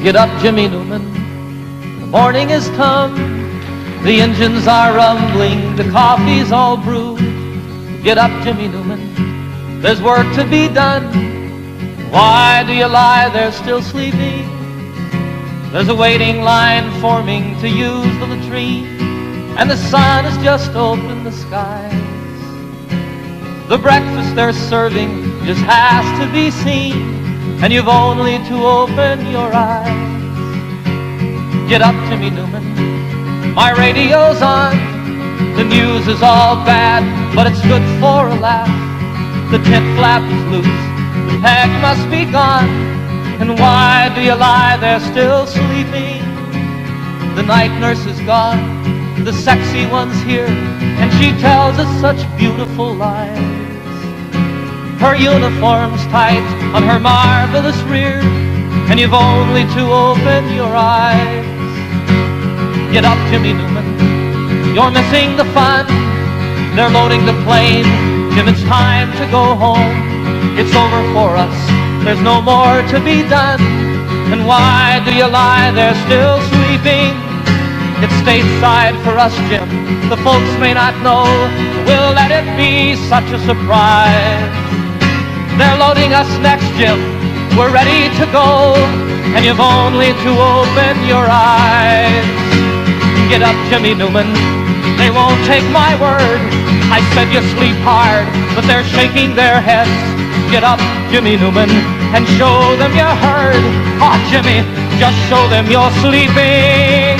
Get up, Jimmy Newman, the morning has come. The engines are rumbling, the coffee's all brewed. Get up, Jimmy Newman, there's work to be done. Why do you lie there still sleeping? There's a waiting line forming to use the latrine, and the sun has just opened the skies. The breakfast they're serving just has to be seen, and you've only to open your eyes. Get up, Jimmy Newman, my radio's on. The news is all bad, but it's good for a laugh. The tent flap is loose, the peg must be gone. And why do you lie there still sleeping? The night nurse is gone, the sexy one's here, and she tells us such beautiful lies. Her uniform's tight on her marvelous rear, and you've only to open your eyes. Get up, Jimmy Newman, you're missing the fun. They're loading the plane, Jim, it's time to go home. It's over for us, there's no more to be done. And why do you lie there still sleeping? It's stateside for us, Jim, the folks may not know. We'll let it be such a surprise. They're loading us next, Jim, we're ready to go, and you've only to open your eyes. Get up, Jimmy Newman, they won't take my word. I said you sleep hard, but they're shaking their heads. Get up, Jimmy Newman, and show them you heard. Oh, Jimmy, just show them you're sleeping.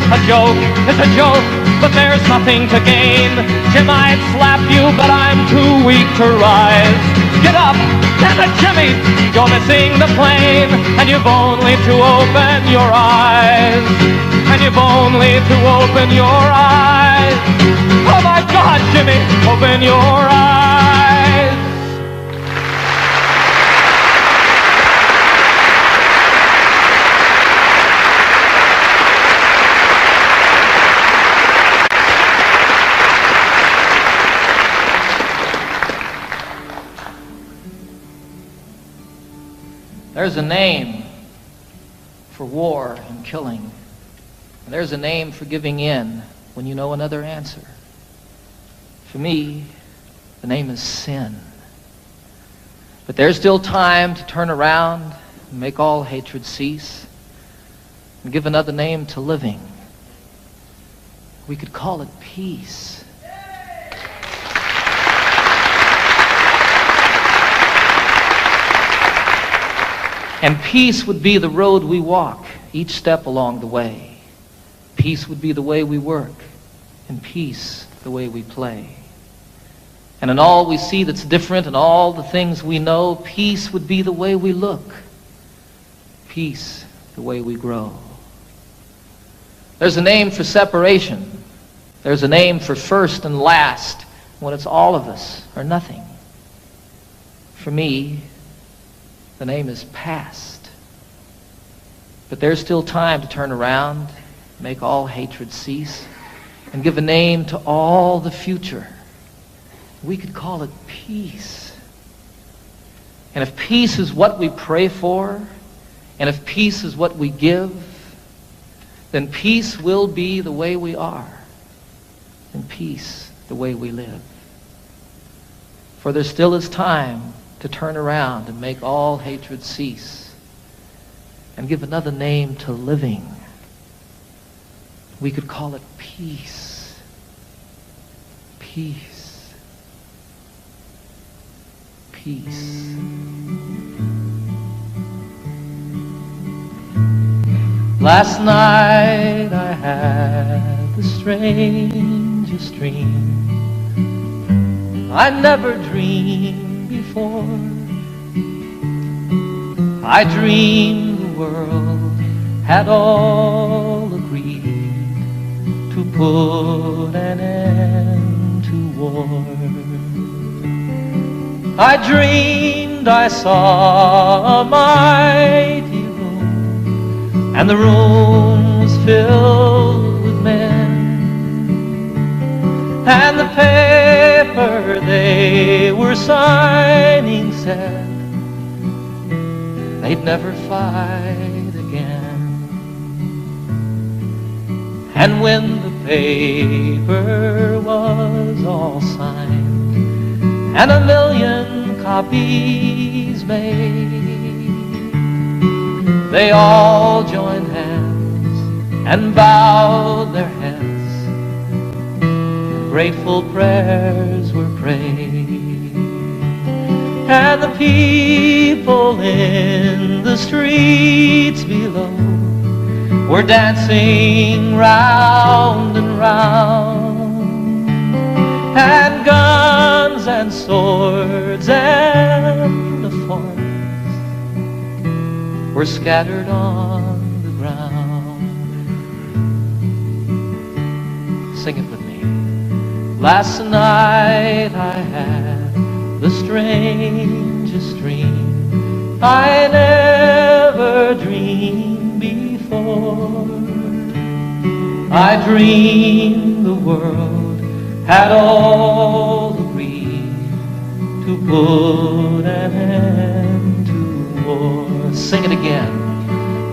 A joke is a joke, but there's nothing to gain. Jim, I'd slap you, but I'm too weak to rise. Get up, damn it, Jimmy, you're missing the plane, and you've only to open your eyes. And you've only to open your eyes. Oh my God, Jimmy, open your eyes. There's a name for war and killing. And there's a name for giving in when you know another answer. For me, the name is sin. But there's still time to turn around and make all hatred cease and give another name to living. We could call it peace. And peace would be the road we walk each step along the way. Peace would be the way we work, and peace the way we play. And in all we see that's different and all the things we know, peace would be the way we look. Peace the way we grow. There's a name for separation. There's a name for first and last when it's all of us or nothing. For me, the name is past. But there's still time to turn around, make all hatred cease, and give a name to all the future. We could call it peace. And if peace is what we pray for, and if peace is what we give, then peace will be the way we are, and peace the way we live. For there still is time to turn around and make all hatred cease and give another name to living. We could call it peace. Peace. Peace. Last night I had the strangest dream I never dreamed before. I dreamed the world had all agreed to put an end to war. I dreamed I saw a mighty room, and the room was filled with men, and the paper they were signing said they'd never fight again. And when the paper was all signed and 1,000,000 copies made, they all joined hands and bowed their heads. Grateful prayers were prayed, and the people in the streets below were dancing round and round, and guns and swords and the forms were scattered on the ground. Sing it with me. Last night I had the strangest dream I never dreamed before. I dreamed the world had all agreed to put an end to war. Sing it again.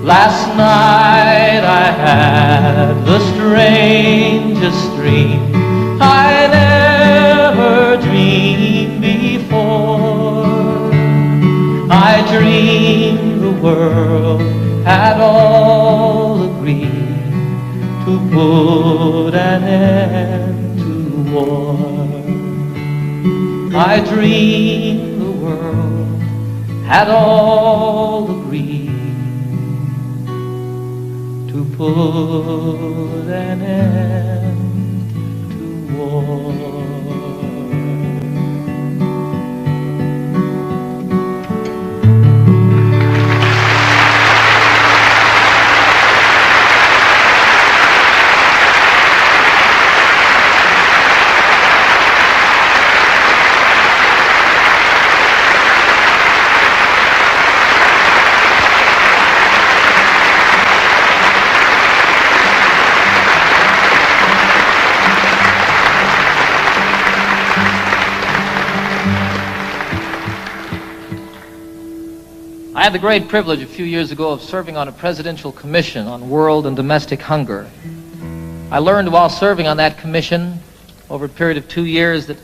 Last night I had the strangest dream I never dreamed before. I dreamed the world had all agreed to put an end to war. I dreamed the world had all agreed to put an end to war. I had the great privilege a few years ago of serving on a presidential commission on world and domestic hunger. I learned while serving on that commission over a period of 2 years that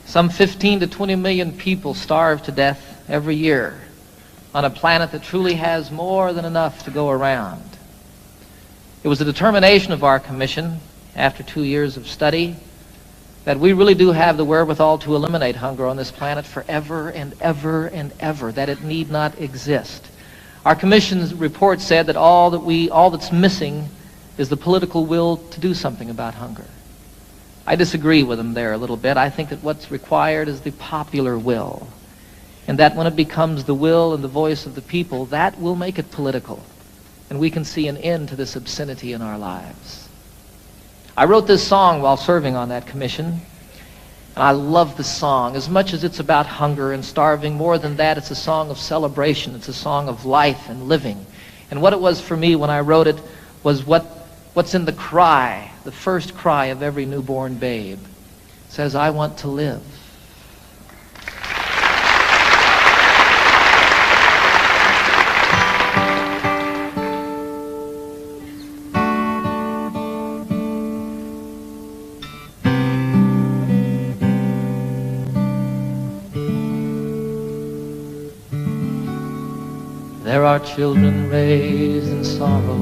some 15 to 20 million people starve to death every year on a planet that truly has more than enough to go around. It was the determination of our commission, after 2 years of study, that we really do have the wherewithal to eliminate hunger on this planet forever and ever and ever, that it need not exist. Our commission's report said that all that's missing is the political will to do something about hunger. I disagree with them there a little bit. I think that what's required is the popular will, and that when it becomes the will and the voice of the people, that will make it political, and we can see an end to this obscenity in our lives. I wrote this song while serving on that commission, and I love the song. As much as it's about hunger and starving, more than that, it's a song of celebration. It's a song of life and living. And what it was for me when I wrote it was what's in the cry, the first cry of every newborn babe. It says, I want to live. There are children raised in sorrow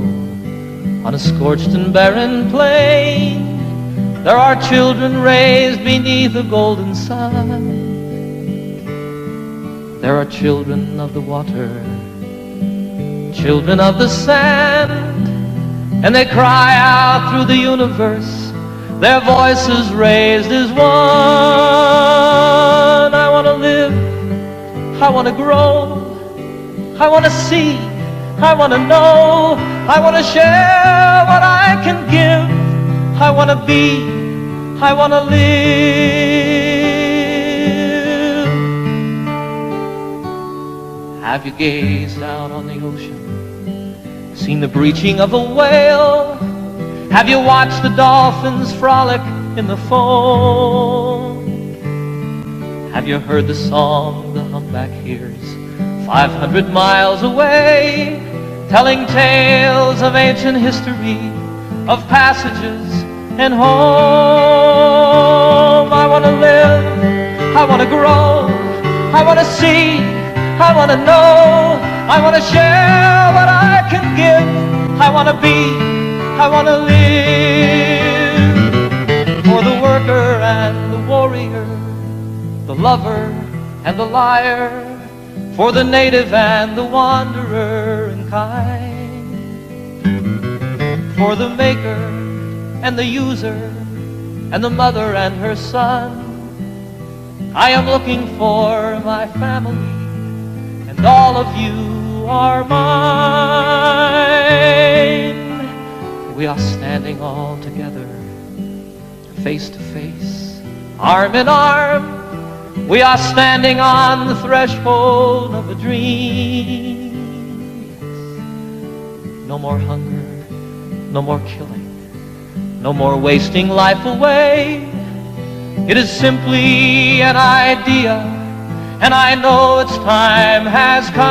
on a scorched and barren plain. There are children raised beneath a golden sun. There are children of the water, children of the sand, and they cry out through the universe, their voices raised as one. I want to live, I want to grow, I want to see, I want to know, I want to share what I can give, I want to be, I want to live. Have you gazed out on the ocean, seen the breaching of a whale? Have you watched the dolphins frolic in the foam? Have you heard the song the humpback hears 500 miles away, telling tales of ancient history, of passages and home? I want to live, I want to grow, I want to see, I want to know, I want to share what I can give, I want to be, I want to live. For the worker and the warrior, the lover and the liar, for the native and the wanderer and kind, for the maker and the user and the mother and her son, I am looking for my family, and all of you are mine. We are standing all together, face to face, arm in arm. We are standing on the threshold of a dream. No more hunger, no more killing, no more wasting life away. It is simply an idea, and I know its time has come.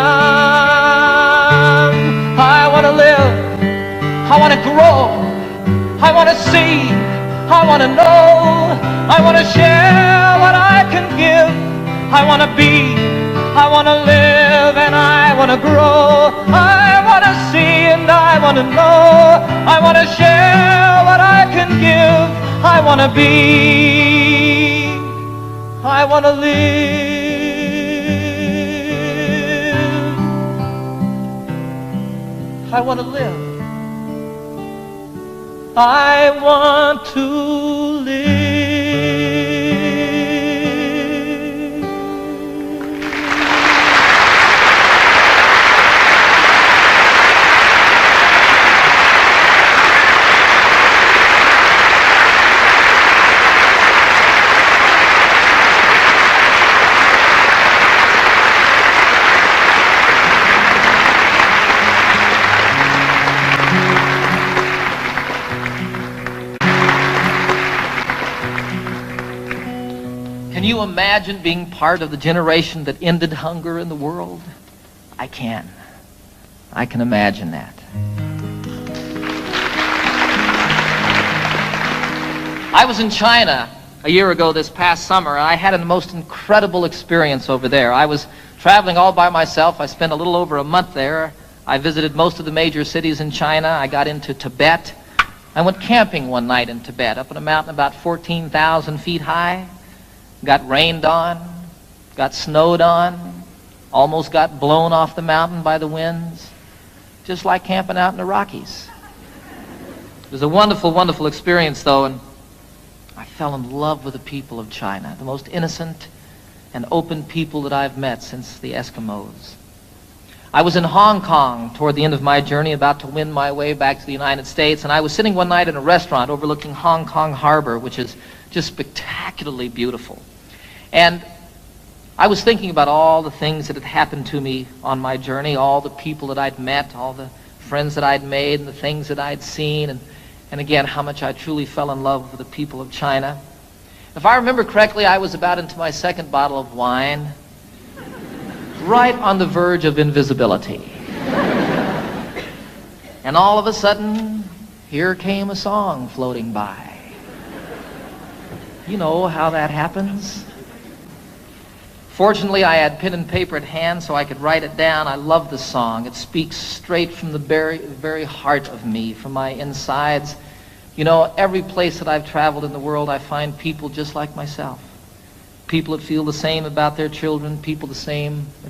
I want to live, I want to grow, I want to see, I want to know, I want to share what I can give, I want to be, I want to live, and I want to grow, I want to see and I want to know, I want to share what I can give, I want to be, I want to live, I want to live. I want to live. Can you imagine being part of the generation that ended hunger in the world? I can. I can imagine that. I was in China a year ago this past summer, and I had a most incredible experience over there. I was traveling all by myself. I spent a little over a month there. I visited most of the major cities in China. I got into Tibet. I went camping one night in Tibet, up on a mountain about 14,000 feet high. Got rained on, got snowed on, almost got blown off the mountain by the winds, just like camping out in the Rockies. It was a wonderful, wonderful experience, though, and I fell in love with the people of China, the most innocent and open people that I've met since the Eskimos. I was in Hong Kong toward the end of my journey, about to win my way back to the United States, and I was sitting one night in a restaurant overlooking Hong Kong Harbor, which is just spectacularly beautiful. And I was thinking about all the things that had happened to me on my journey, all the people that I'd met, all the friends that I'd made, and the things that I'd seen, and again, how much I truly fell in love with the people of China. If I remember correctly, I was about into my second bottle of wine, right on the verge of invisibility. And all of a sudden, here came a song floating by. You know how that happens? Fortunately, I had pen and paper at hand so I could write it down. I love the song. It speaks straight from the very heart of me, from my insides. You know, every place that I've traveled in the world, I find people just like myself. People that feel the same about their children, people that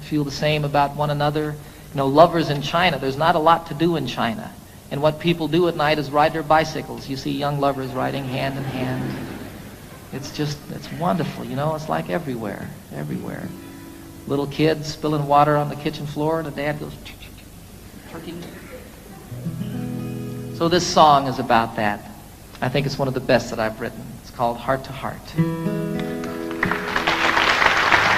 feel the same about one another. You know, lovers in China, there's not a lot to do in China. And what people do at night is ride their bicycles. You see young lovers riding hand in hand. It's wonderful, you know, it's like everywhere. Little kids spilling water on the kitchen floor, and the dad goes, turkey. So this song is about that. I think it's one of the best that I've written. It's called Heart to Heart.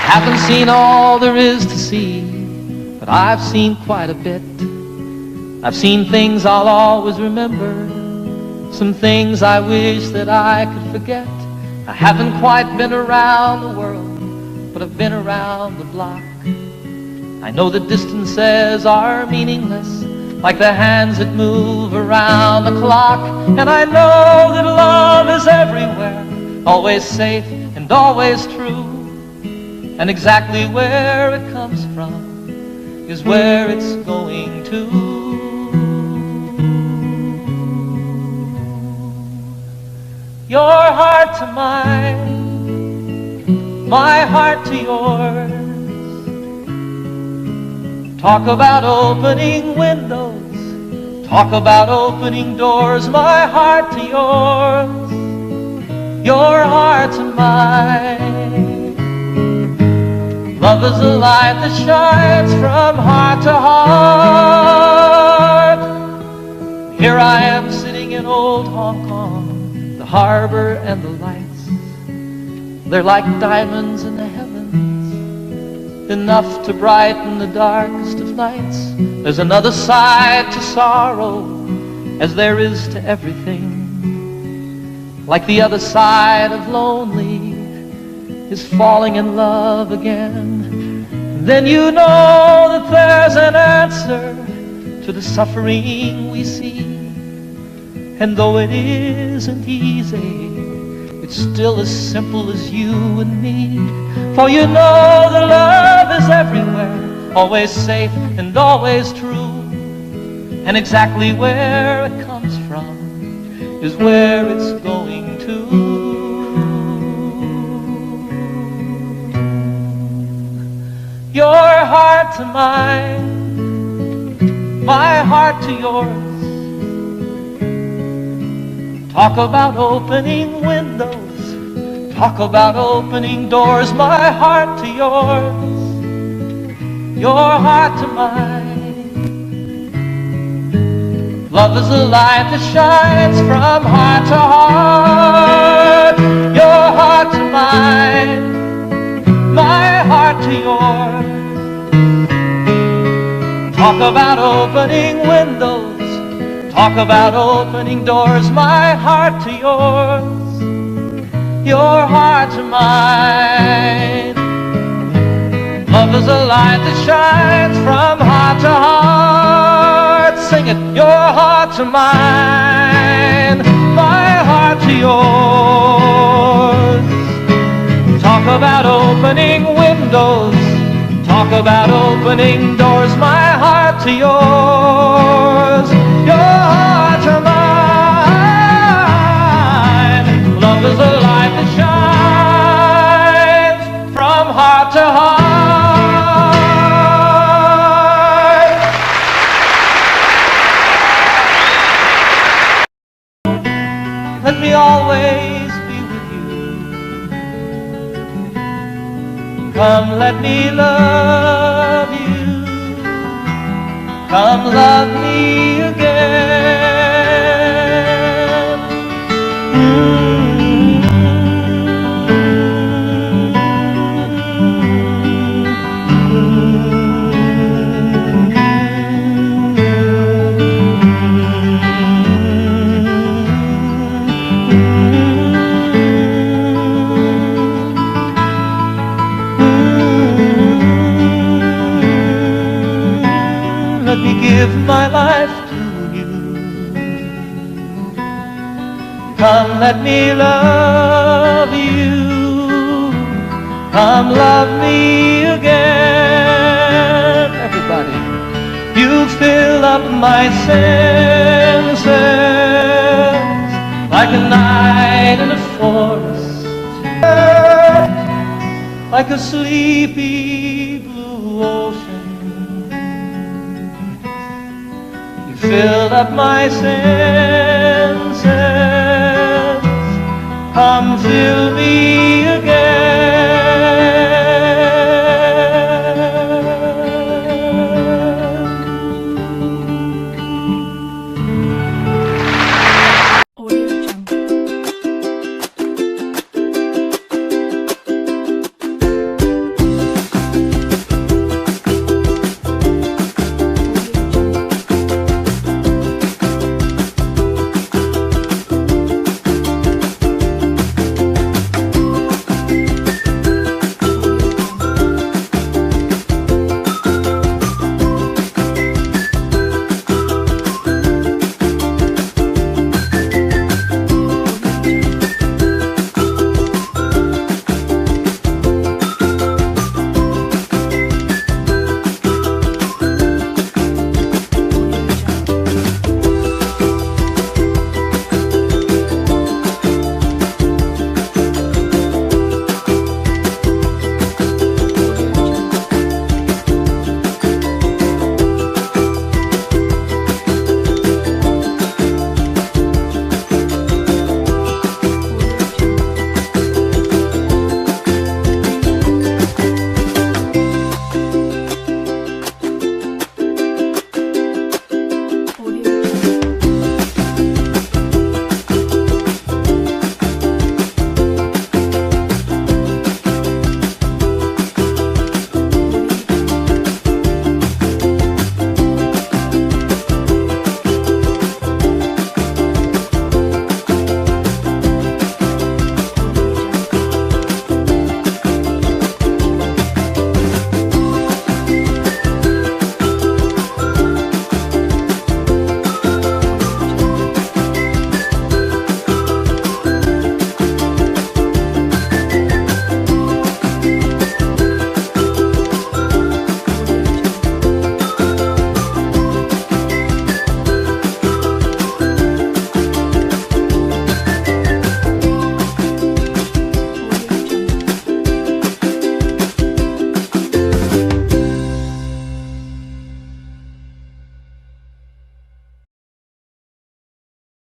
Haven't seen all there is to see, but I've seen quite a bit. I've seen things I'll always remember, some things I wish that I could forget. I haven't quite been around the world, but I've been around the block. I know that distances are meaningless, like the hands that move around the clock. And I know that love is everywhere, always safe and always true. And exactly where it comes from is where it's going to. Your heart to mine, my heart to yours. Talk about opening windows, talk about opening doors. My heart to yours, your heart to mine. Love is a light that shines from heart to heart. Here I am sitting in old Hong Kong, the harbor and the lights, they're like diamonds in the heavens, enough to brighten the darkest of nights. There's another side to sorrow, as there is to everything. Like the other side of lonely is falling in love again. Then you know that there's an answer to the suffering we see. And though it isn't easy, it's still as simple as you and me. For you know that love is everywhere, always safe and always true. And exactly where it comes from is where it's going to. Your heart to mine, my heart to yours. Talk about opening windows, talk about opening doors. My heart to yours, your heart to mine. Love is a light that shines from heart to heart. Your heart to mine, my heart to yours. Talk about opening windows, talk about opening doors. My heart to yours, your heart to mine. Love is a light that shines from heart to heart. Sing it, your heart to mine, my heart to yours. Talk about opening windows, talk about opening doors, my heart to yours, your heart to mine. Love is a light that shines from heart to heart. Let me always be with you. Come, let me love you. Come, love me again. Let me give my life to you. Come, let me love you. Come, love me again. Everybody. You fill up my senses like a night in a forest, like a sleepy blue ocean. Fill up my senses, come fill me again.